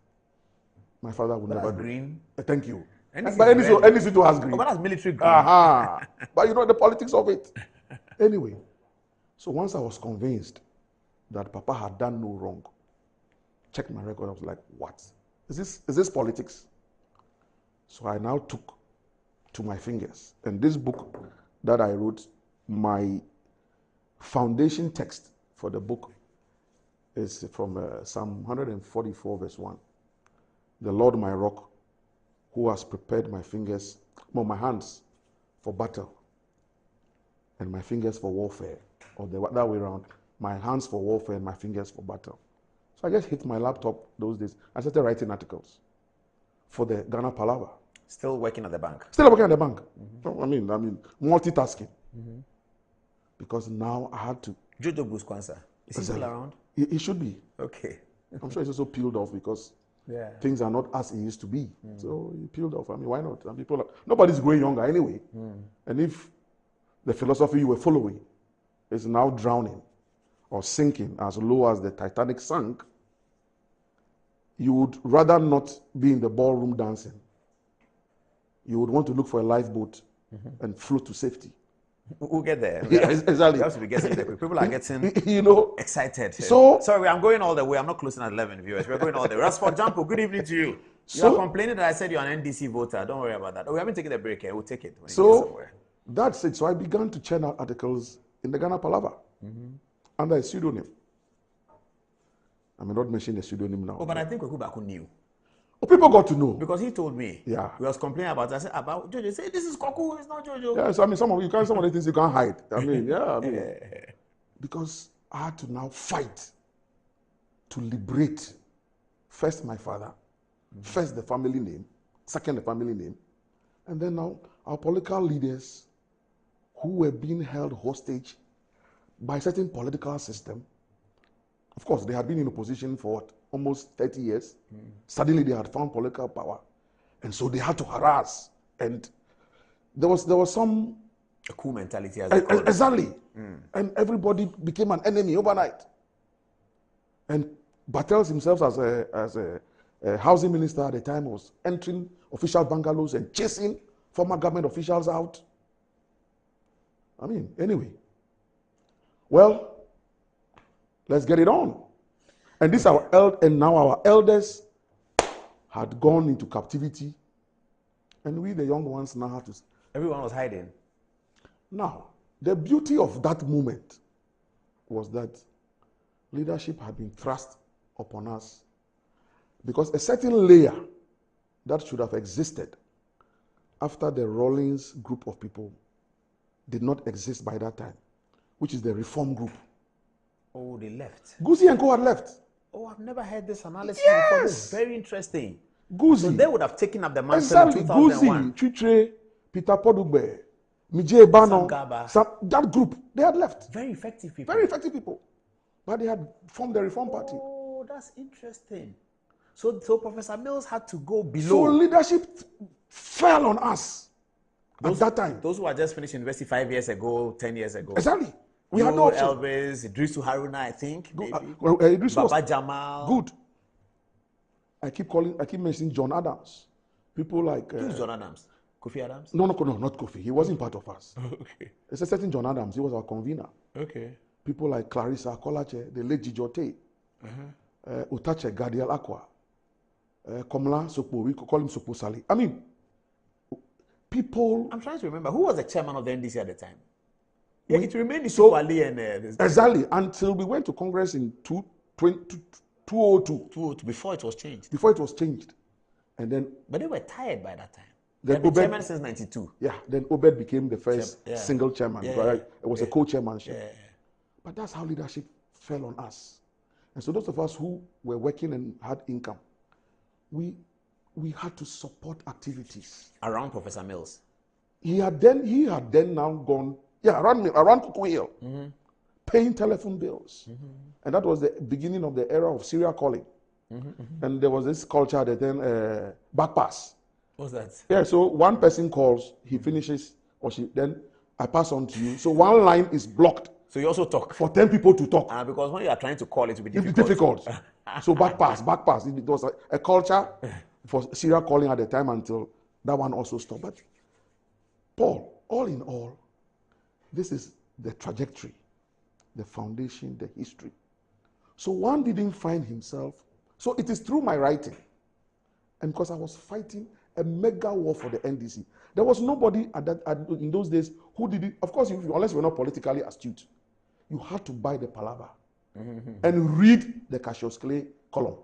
My father would never green. Thank you. NDC but NDC too has green. Oh, but that's military green. But you know the politics of it. Anyway, so once I was convinced that Papa had done no wrong, checked my record, I was like, what? Is this politics? So I now took to my fingers. And this book that I wrote, my foundation text for the book is from Psalm 144 verse 1. The Lord my rock, who has prepared my hands for battle and my fingers for warfare, or that way around, my hands for warfare and my fingers for battle. So I just hit my laptop those days. I started writing articles for the Ghana Palaver. Still working at the bank? Still working at the bank. I mean, multitasking. Because now I had to. Jojo Bruce Kwanzaa, is he still around? He should be. Okay. I'm sure he's also peeled off because things are not as it used to be. So he peeled off. I mean, why not? And nobody's growing younger anyway. And if the philosophy you were following is now drowning or sinking as low as the Titanic sank, you would rather not be in the ballroom dancing. You would want to look for a lifeboat and float to safety. We'll get there. Exactly. You have to be getting there. People are getting excited. So sorry, I'm going all the way. I'm not closing at 11 viewers. We're going all the way. Rasford Jampo, good evening to you. You are complaining that I said you're an NDC voter. Don't worry about that. Oh, we haven't taken a break here. We'll take it. So that's it. So I began to churn out articles in the Ghana Palaver under a pseudonym. I may not mention the pseudonym now. Oh, but I think Koku Baku knew. Oh, people got to know. Because he told me. Yeah. He was complaining about it. I said, about Jojo. Say, this is Koku, it's not Jojo. Yeah, so I mean, some of the things you can't hide. I mean, because I had to now fight to liberate first my father, first the family name, second the family name, and then now our political leaders who were being held hostage by a certain political system. Of course, they had been in opposition for almost 30 years. Suddenly they had found political power. And so they had to harass. And there was some... a coup mentality. Exactly. And everybody became an enemy overnight. And Bartels himself as a housing minister at the time was entering official bungalows and chasing former government officials out. I mean, anyway. Well, let's get it on. And this now our elders had gone into captivity, and we the young ones now had to. Everyone was hiding. Now, the beauty of that moment was that leadership had been thrust upon us, because a certain layer that should have existed after the Rawlings group of people did not exist by that time, which is the reform group. Oh, they left. Guzi and Co had left. Oh, I've never heard this analysis before. This is very interesting. Guzi. So they would have taken up the mantle in 2001. Guzi, Chitre, Peter Podugbe, Mijay Bano, that group, they had left. Very effective people. Very effective people. But they had formed the Reform Party. Oh, that's interesting. So Professor Mills had to go below. So leadership fell on us at that time. Those who had just finished university 5 years ago, 10 years ago. Exactly. We had no option. Elvis, Idrisu Haruna, I think. Baba Jamal. Good. I keep mentioning John Adams. People like... Who's John Adams? Kofi Adams? No, not Kofi. He wasn't part of us. Okay. It's a certain John Adams. He was our convener. Okay. People like Clarissa Akolache, the late Jijote, Utache Gadiel Aqua, Komla Sopo, we call him Sopo Sali. I mean, people... I'm trying to remember. Who was the chairman of the NDC at the time? It remained Isukwali and... exactly, until we went to Congress in 2002. 202, before it was changed. Before it was changed. And then... But they were tired by that time. Then been chairman since 92. Yeah, then Obed became the first Yeah. single chairman. Yeah, Right? yeah, It was a yeah. co-chairmanship. Yeah. But that's how leadership fell on us. And so those of us who were working and had income, we had to support activities. Around Professor Mills. He had then now gone, around Koku Hill, paying telephone bills. And that was the beginning of the era of serial calling. And there was this culture at the time, back pass. What's that? Yeah, so one person calls, he finishes, or she, then I pass on to you. So one line is blocked. So you also talk? For 10 people to talk. Because when you are trying to call, it will be difficult. It's difficult. So back pass. It was a culture for serial calling at the time until that one also stopped. But Paul, all in all, this is the trajectory, the foundation, the history. So one didn't find himself. So it is through my writing. And because I was fighting a mega war for the NDC. There was nobody in those days who did it. Of course, unless you were not politically astute, you had to buy the palaver and read the Cassius Clay column.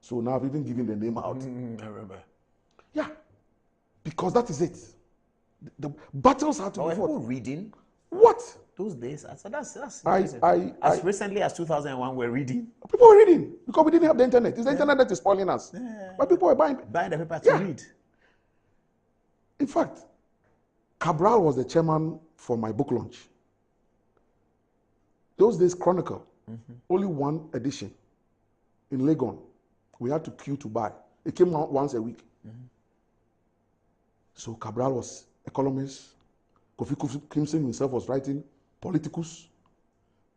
So now I've even given the name out. I remember. Yeah, because that is it. The battles had to be fought. People reading? What? Those days? That's as recently as 2001, we're reading. People were reading because we didn't have the internet. It's the internet that is spoiling us. Yeah. But people were buying the paper to read. In fact, Cabral was the chairman for my book launch. Those days, Chronicle, only one edition in Legon. We had to queue to buy. It came out once a week. So Cabral was a columnist. Kofi Crimson himself was writing Politicus.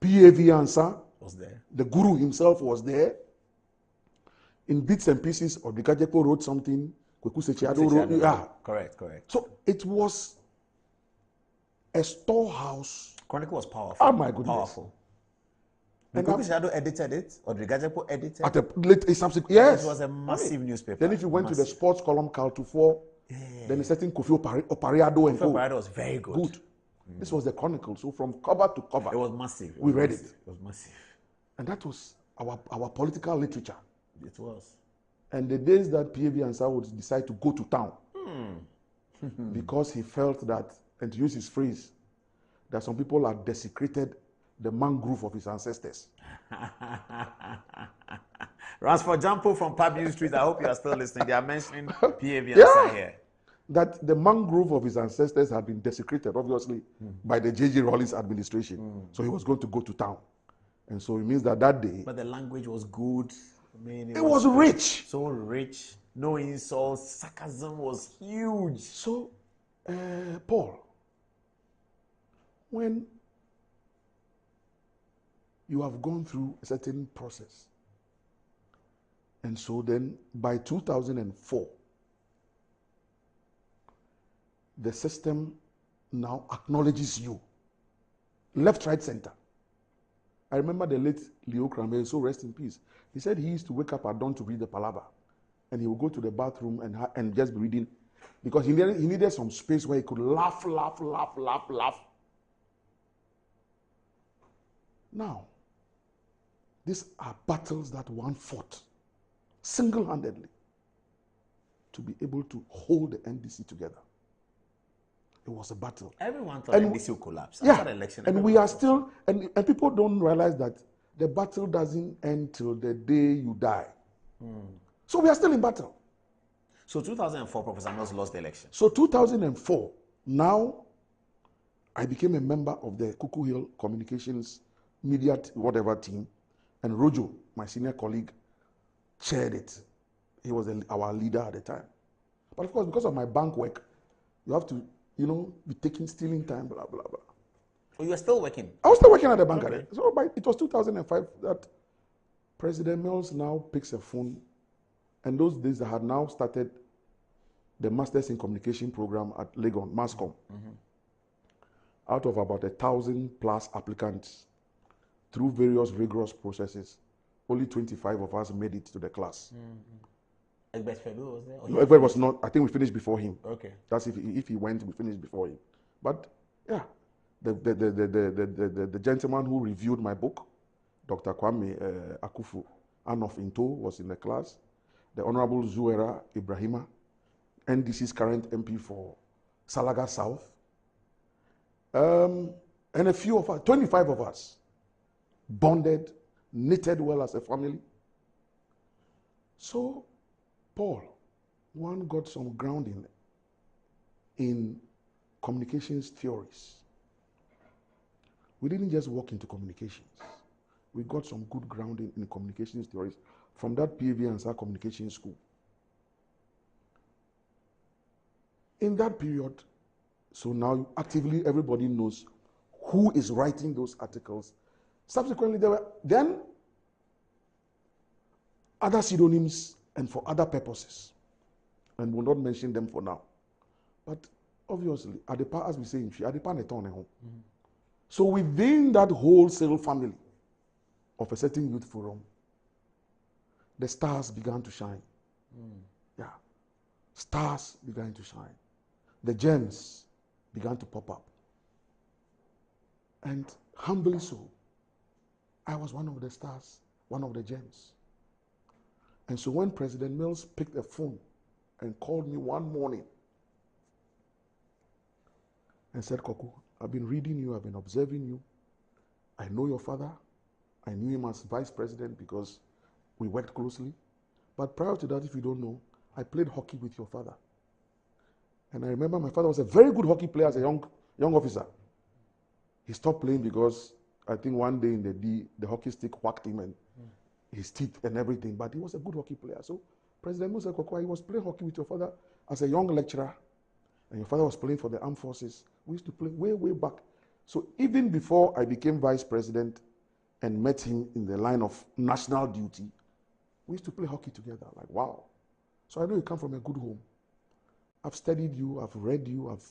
P.A.V. Ansah was there. The guru himself was there. In bits and pieces, Odikajepo wrote something. Koku Sechiado wrote. Yeah. Correct. So it was a storehouse. Chronicle was powerful. Oh my goodness. Powerful. And Koku Sechiado edited it, or Odikajepo edited at a late subsequent. Yes. It was a massive newspaper. Then if you went to the sports column, Cal24, then a certain Kofi Opariado and Kofi Opariado was very good. This was the Chronicle. So from cover to cover, it was massive. We read it. It was massive. And that was our political literature. It was. And the days that P.A.V. Ansah would decide to go to town because he felt that, and to use his phrase, that some people had desecrated the mangrove of his ancestors. Ransford Jampo from Pabio Street, I hope you are still listening. They are mentioning P.A.V. Ansah here. That the mangrove of his ancestors had been desecrated, obviously, by the J.J. Rawlings administration. So he was going to go to town. And so it means that day... But the language was good. I mean, it was rich. So rich. No insults. Sarcasm was huge. So, Paul, when you have gone through a certain process, and so then by 2004, the system now acknowledges you. Left, right, center. I remember the late Leo Cranberry, so rest in peace. He said he used to wake up at dawn to read the palaver. And he would go to the bathroom and just be reading. Because he needed some space where he could laugh. Now, these are battles that one fought single-handedly to be able to hold the NDC together. It was a battle. Everyone thought NDC would collapse. After the election, and we are still, and people don't realize that the battle doesn't end till the day you die. So we are still in battle. So 2004, Professor Mills lost the election. So 2004, now I became a member of the Koku Hill Communications Media whatever team, and Rojo, my senior colleague, chaired it. He was our leader at the time. But of course, because of my bank work, you have to, be stealing time, blah, blah, blah. Oh, you were still working? I was still working at the bank. Okay. So it was 2005 that President Mills now picks a phone. And those days I had now started the Masters in Communication program at Legon, MASCOM. Out of about 1,000+ applicants, through various rigorous processes, only 25 of us made it to the class. Egbert was there? No, Egbert was not. I think we finished before him. Okay. That's if he went, we finished before him. But yeah, the gentleman who reviewed my book, Dr. Kwame Akufu Anof Into, was in the class. The Honorable Zuera Ibrahima, NDC's current MP for Salaga South. And a few of us, 25 of us, bonded, knitted well as a family. So, Paul, one got some grounding in communications theories. We didn't just walk into communications. We got some good grounding in communications theories from that PV and SAR communication school. In that period, so now actively everybody knows who is writing those articles. Subsequently, there were then other pseudonyms and for other purposes, and we'll not mention them for now. But obviously, Adepa, as we say in Chi, Adepa Neton home. So within that wholesale family of a certain youth forum, the stars began to shine. Yeah, stars began to shine. The gems began to pop up. And humbly so, I was one of the stars, one of the gems. And so when President Mills picked the phone and called me one morning and said, Koku, I've been reading you, I've been observing you. I know your father. I knew him as vice president because we worked closely. But prior to that, if you don't know, I played hockey with your father. And I remember my father was a very good hockey player as a young officer. He stopped playing because I think one day in the D, the hockey stick whacked him and his teeth and everything. But he was a good hockey player. So President Musa Kokwa, he was playing hockey with your father as a young lecturer. And your father was playing for the armed forces. We used to play way, way back. So even before I became vice president and met him in the line of national duty, we used to play hockey together. Like, wow. So I know you come from a good home. I've studied you, I've read you, I've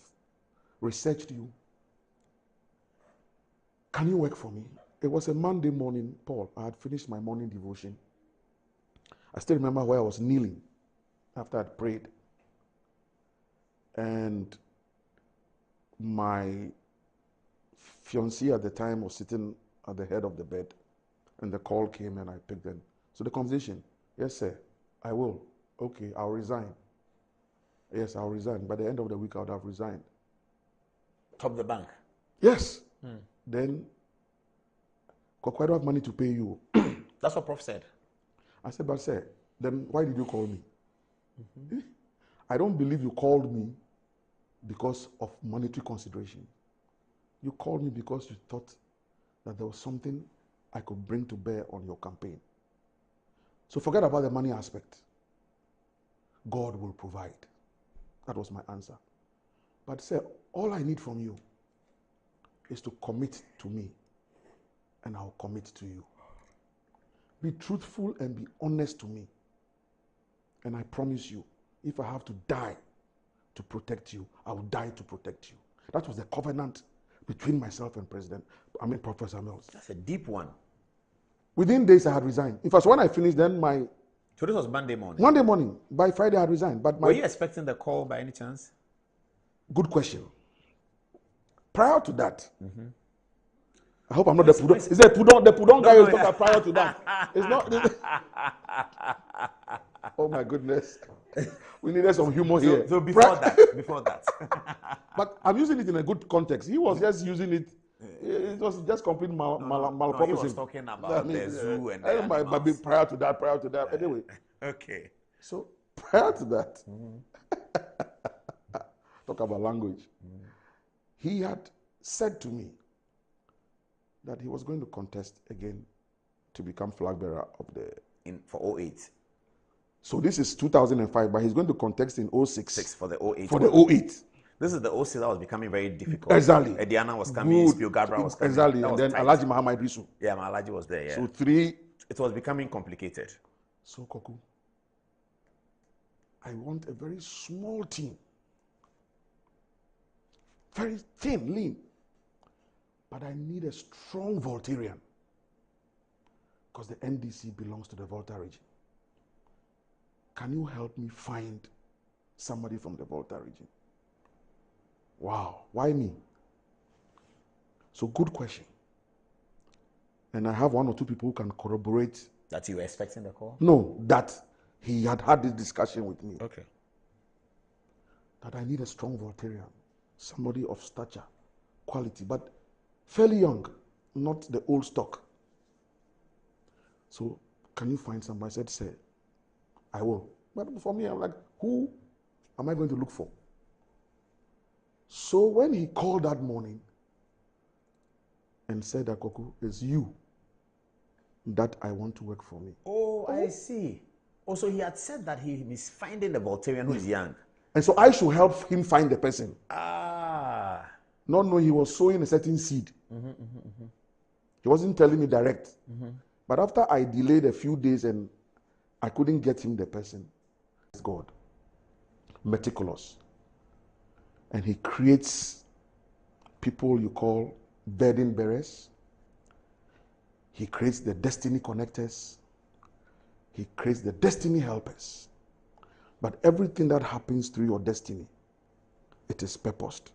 researched you. Can you work for me? It was a Monday morning, Paul. I had finished my morning devotion. I still remember where I was kneeling after I'd prayed. And my fiancée at the time was sitting at the head of the bed. And the call came and I picked them. So the conversation, yes, sir, I will. Okay, I'll resign. Yes, I'll resign. By the end of the week, I would have resigned. Top the bank? Yes. Then, Koku, I don't have money to pay you. That's what Prof said. I said, but sir, then why did you call me? I don't believe you called me because of monetary consideration. You called me because you thought that there was something I could bring to bear on your campaign. So forget about the money aspect. God will provide. That was my answer. But sir, all I need from you is to commit to me, and I'll commit to you. Be truthful and be honest to me. And I promise you, if I have to die to protect you, I will die to protect you. That was the covenant between myself and Professor Mills. That's a deep one. Within days, I had resigned. In fact, when I finished, then So this was Monday morning? Monday morning. By Friday, I had resigned. But were you expecting the call by any chance? Good question. Prior to that, I hope I'm not the Pudong. Is it the Pudong guy who's talking prior to that? It's not. Oh my goodness. We needed some humor here. So before that. But I'm using it in a good context. He was just using it. It was just complete malapropaganda. He was talking about the zoo and the but prior to that. Anyway. Okay. So prior to that, talk about language. He had said to me that he was going to contest again to become flag bearer of the for 08. So this is 2005, but he's going to contest in 06. For the 08. For the 08. This is the 06 that was becoming very difficult. Exactly. Ediana was coming, Spio Gabra was coming. Exactly, and then Alhaji Muhammad Risu. Yeah, Alhaji was there, yeah. So 3. It was becoming complicated. So Koku, I want a very small team. Very thin, lean. But I need a strong Voltarian. Because the NDC belongs to the Volta region. Can you help me find somebody from the Volta region? Wow, why me? So good question. And I have one or two people who can corroborate. That you were expecting the call? No, that he had this discussion with me. Okay. that I need a strong Voltairean, somebody of stature, quality, but fairly young, not the old stock. So, can you find somebody? I said, sir, I will. But for me, I'm like, who am I going to look for? So when he called that morning and said that, Koku, it's you that I want to work for me. Oh, I see. Also, he had said that he is finding the Voltairean who is young. And so I should help him find the person. Ah. Not knowing he was sowing a certain seed. He wasn't telling me direct. But after I delayed a few days and I couldn't get him the person, it's God. Meticulous. And he creates people you call burden bearers. He creates the destiny connectors. He creates the destiny helpers. But everything that happens through your destiny, it is purposed.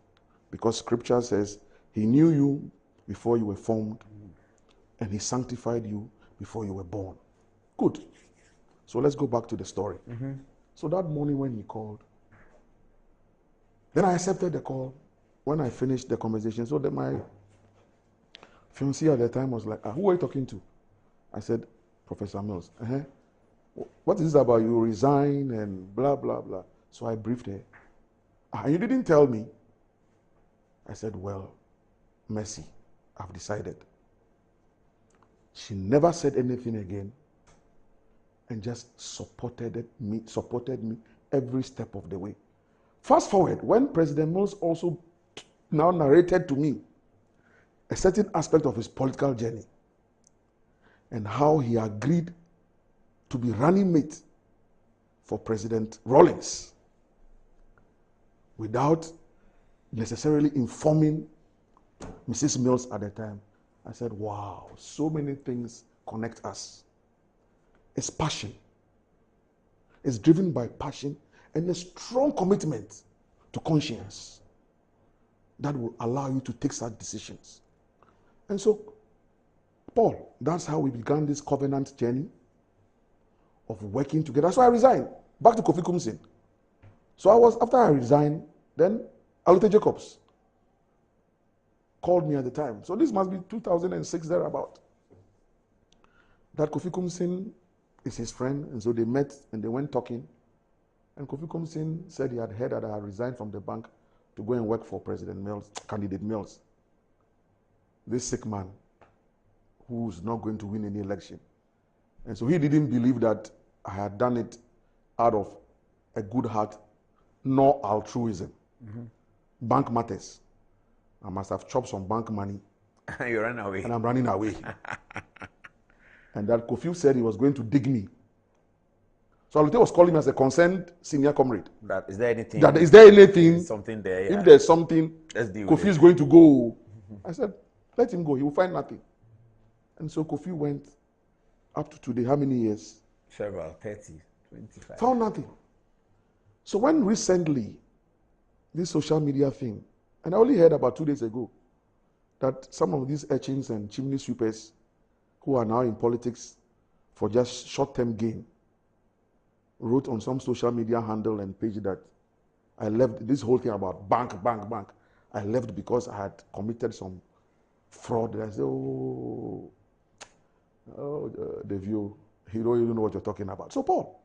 Because scripture says, he knew you before you were formed, and he sanctified you before you were born. Good. So let's go back to the story. So that morning when he called, then I accepted the call. When I finished the conversation, so that my fiancée at the time was like, who are you talking to? I said, Professor Mills. What is this about? You resign and blah, blah, blah. So I briefed her. And you didn't tell me. I said, well, mercy, I've decided. She never said anything again and just supported me every step of the way. Fast forward, when President Mills also now narrated to me a certain aspect of his political journey and how he agreed to be running mate for President Rawlings without necessarily informing Mrs. Mills at the time, I said, wow, so many things connect us. It's passion. It's driven by passion and a strong commitment to conscience that will allow you to take such decisions. And so, Paul, that's how we began this covenant journey of working together. So I resigned, back to Kofi Kumsin. So after I resigned, then Alute Jacobs called me at the time. So this must be 2006 thereabout. That Kofi Kumsin is his friend, and so they met and they went talking. And Kofi Kumsin said he had heard that I had resigned from the bank to go and work for President Mills, candidate Mills. This sick man who's not going to win any election. And so he didn't believe that I had done it out of a good heart, nor altruism. Bank matters. I must have chopped some bank money. You ran away. And I'm running away. And that Kofi said he was going to dig me. So Alute was calling me as a concerned senior comrade. Is there anything? Is there anything? Something there, yeah. If there's something, Kofi is going to go. I said, let him go. He will find nothing. And so Kofi went up to today. How many years? Several, 30, 25. Found nothing. So when recently, this social media thing, and I only heard about 2 days ago, that some of these urchins and chimney sweepers who are now in politics for just short-term gain wrote on some social media handle and page that I left this whole thing about bank. I left because I had committed some fraud. And I said, the view, you don't even know what you're talking about. So Paul,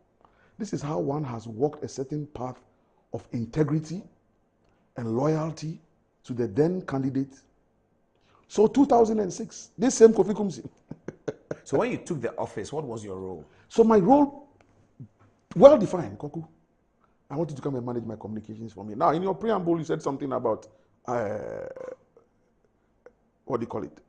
this is how one has walked a certain path of integrity and loyalty to the then candidate. So 2006, this same Kofi Kumsin. So when you took the office, what was your role? So my role, well defined, Koku. I want you to come and manage my communications for me. Now, in your preamble, you said something about, what do you call it?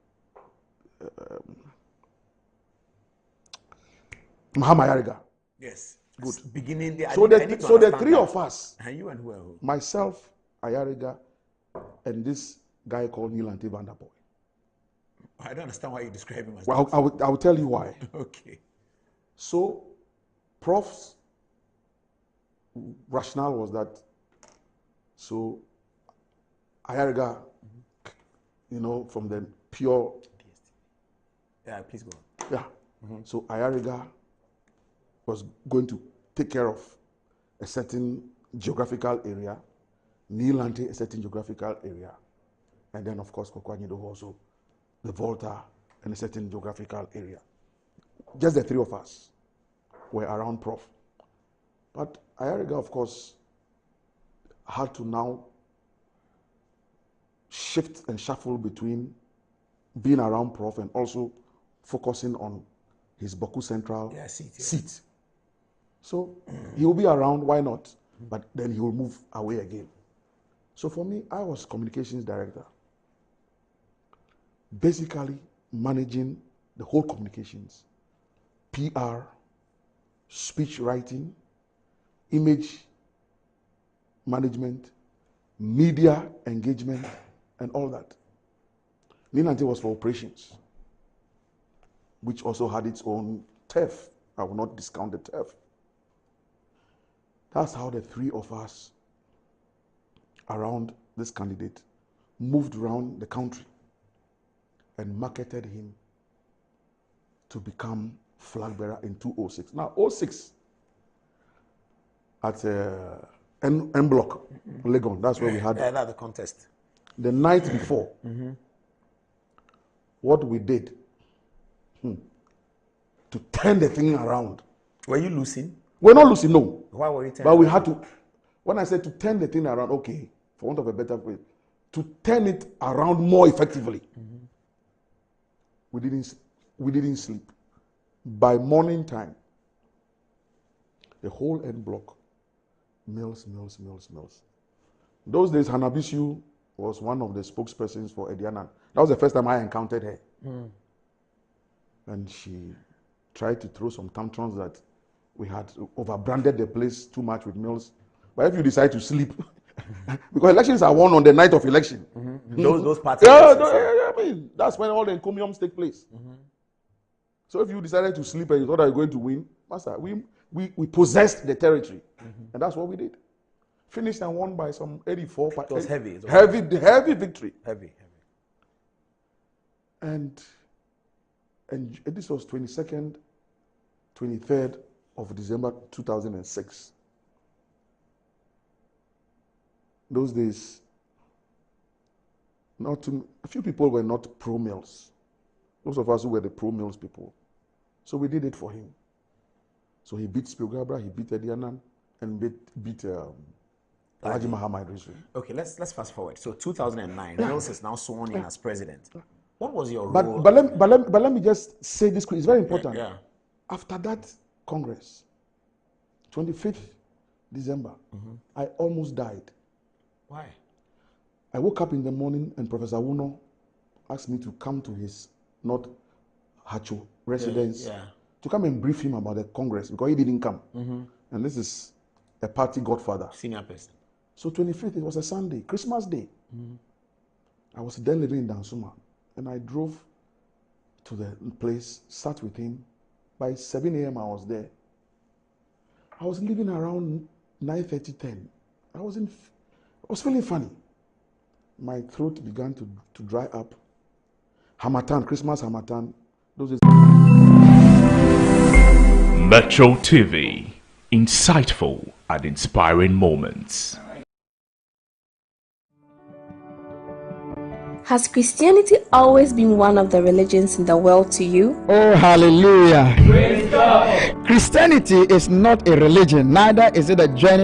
Mahama Yariga. Yes. Good. Beginning there. So the three of us, and you and who? Myself, Ayariga, and this guy called Nilante Vanderboy. I don't understand why you describe him as well, I will tell you why. Okay. So, Prof's rationale was that, so Ayariga, from the pure... Yeah, please go on. Yeah. So Ayariga was going to take care of a certain geographical area Nilante, a certain geographical area, and then of course Koku Anyidoho also, the Volta, and a certain geographical area. Just the three of us were around Prof. But Ayariga, of course, had to now shift and shuffle between being around Prof and also focusing on his Boku Central seat. So he will be around, why not? But then he will move away again. So for me, I was communications director, basically managing the whole communications, PR, speech writing, image management, media engagement, and all that. Nilante was for operations, which also had its own turf. I will not discount the turf. That's how the three of us around this candidate moved around the country and marketed him to become flag bearer in 2006. Now, 2006 at N Block, Legon, that's where we had the contest. The night before, what we did to turn the thing around. Were you losing? We're not losing, no. Why were you turning? But we had to, when I said to turn the thing around, okay, for want of a better way, to turn it around more effectively. We didn't sleep. By morning time, the whole N Block, mills. Those days, Hanabisu was one of the spokespersons for Ediana. That was the first time I encountered her. And she tried to throw some tantrums that we had overbranded the place too much with mills. But if you decide to sleep, because elections are won on the night of election. Those parties. I mean, that's when all the encomiums take place. So if you decided to sleep and you thought you were going to win, Master, we possessed the territory. And that's what we did. Finished and won by some 84. It was heavy. Heavy victory. Heavy. And this was 22nd, 23rd of December 2006. Those days, a few people were not pro-mills. Most of us who were the pro-mills people. So we did it for him. So he beat Spilgabra, he beat Edianan, and beat Alhaji Muhammad Rizvi. Okay, let's fast forward. So 2009, Mills is now sworn in as president. What was your role? But let me just say this quick. It's very important. Yeah. After that Congress, 25th December, I almost died. Why? I woke up in the morning and Professor Wuno asked me to come to his North Hacho residence to come and brief him about the Congress because he didn't come. And this is a party godfather. Senior person. So 25th, it was a Sunday, Christmas Day. I was then living in Dansuma. And I drove to the place, sat with him. By 7 a.m. I was there. I was leaving around 9:30, 10. I was feeling funny. My throat began to dry up. Hamatan, Christmas Hamatan. Those Metro TV, insightful and inspiring moments. Has Christianity always been one of the religions in the world to you? Oh, hallelujah. Praise God. Christianity is not a religion, neither is it a journey.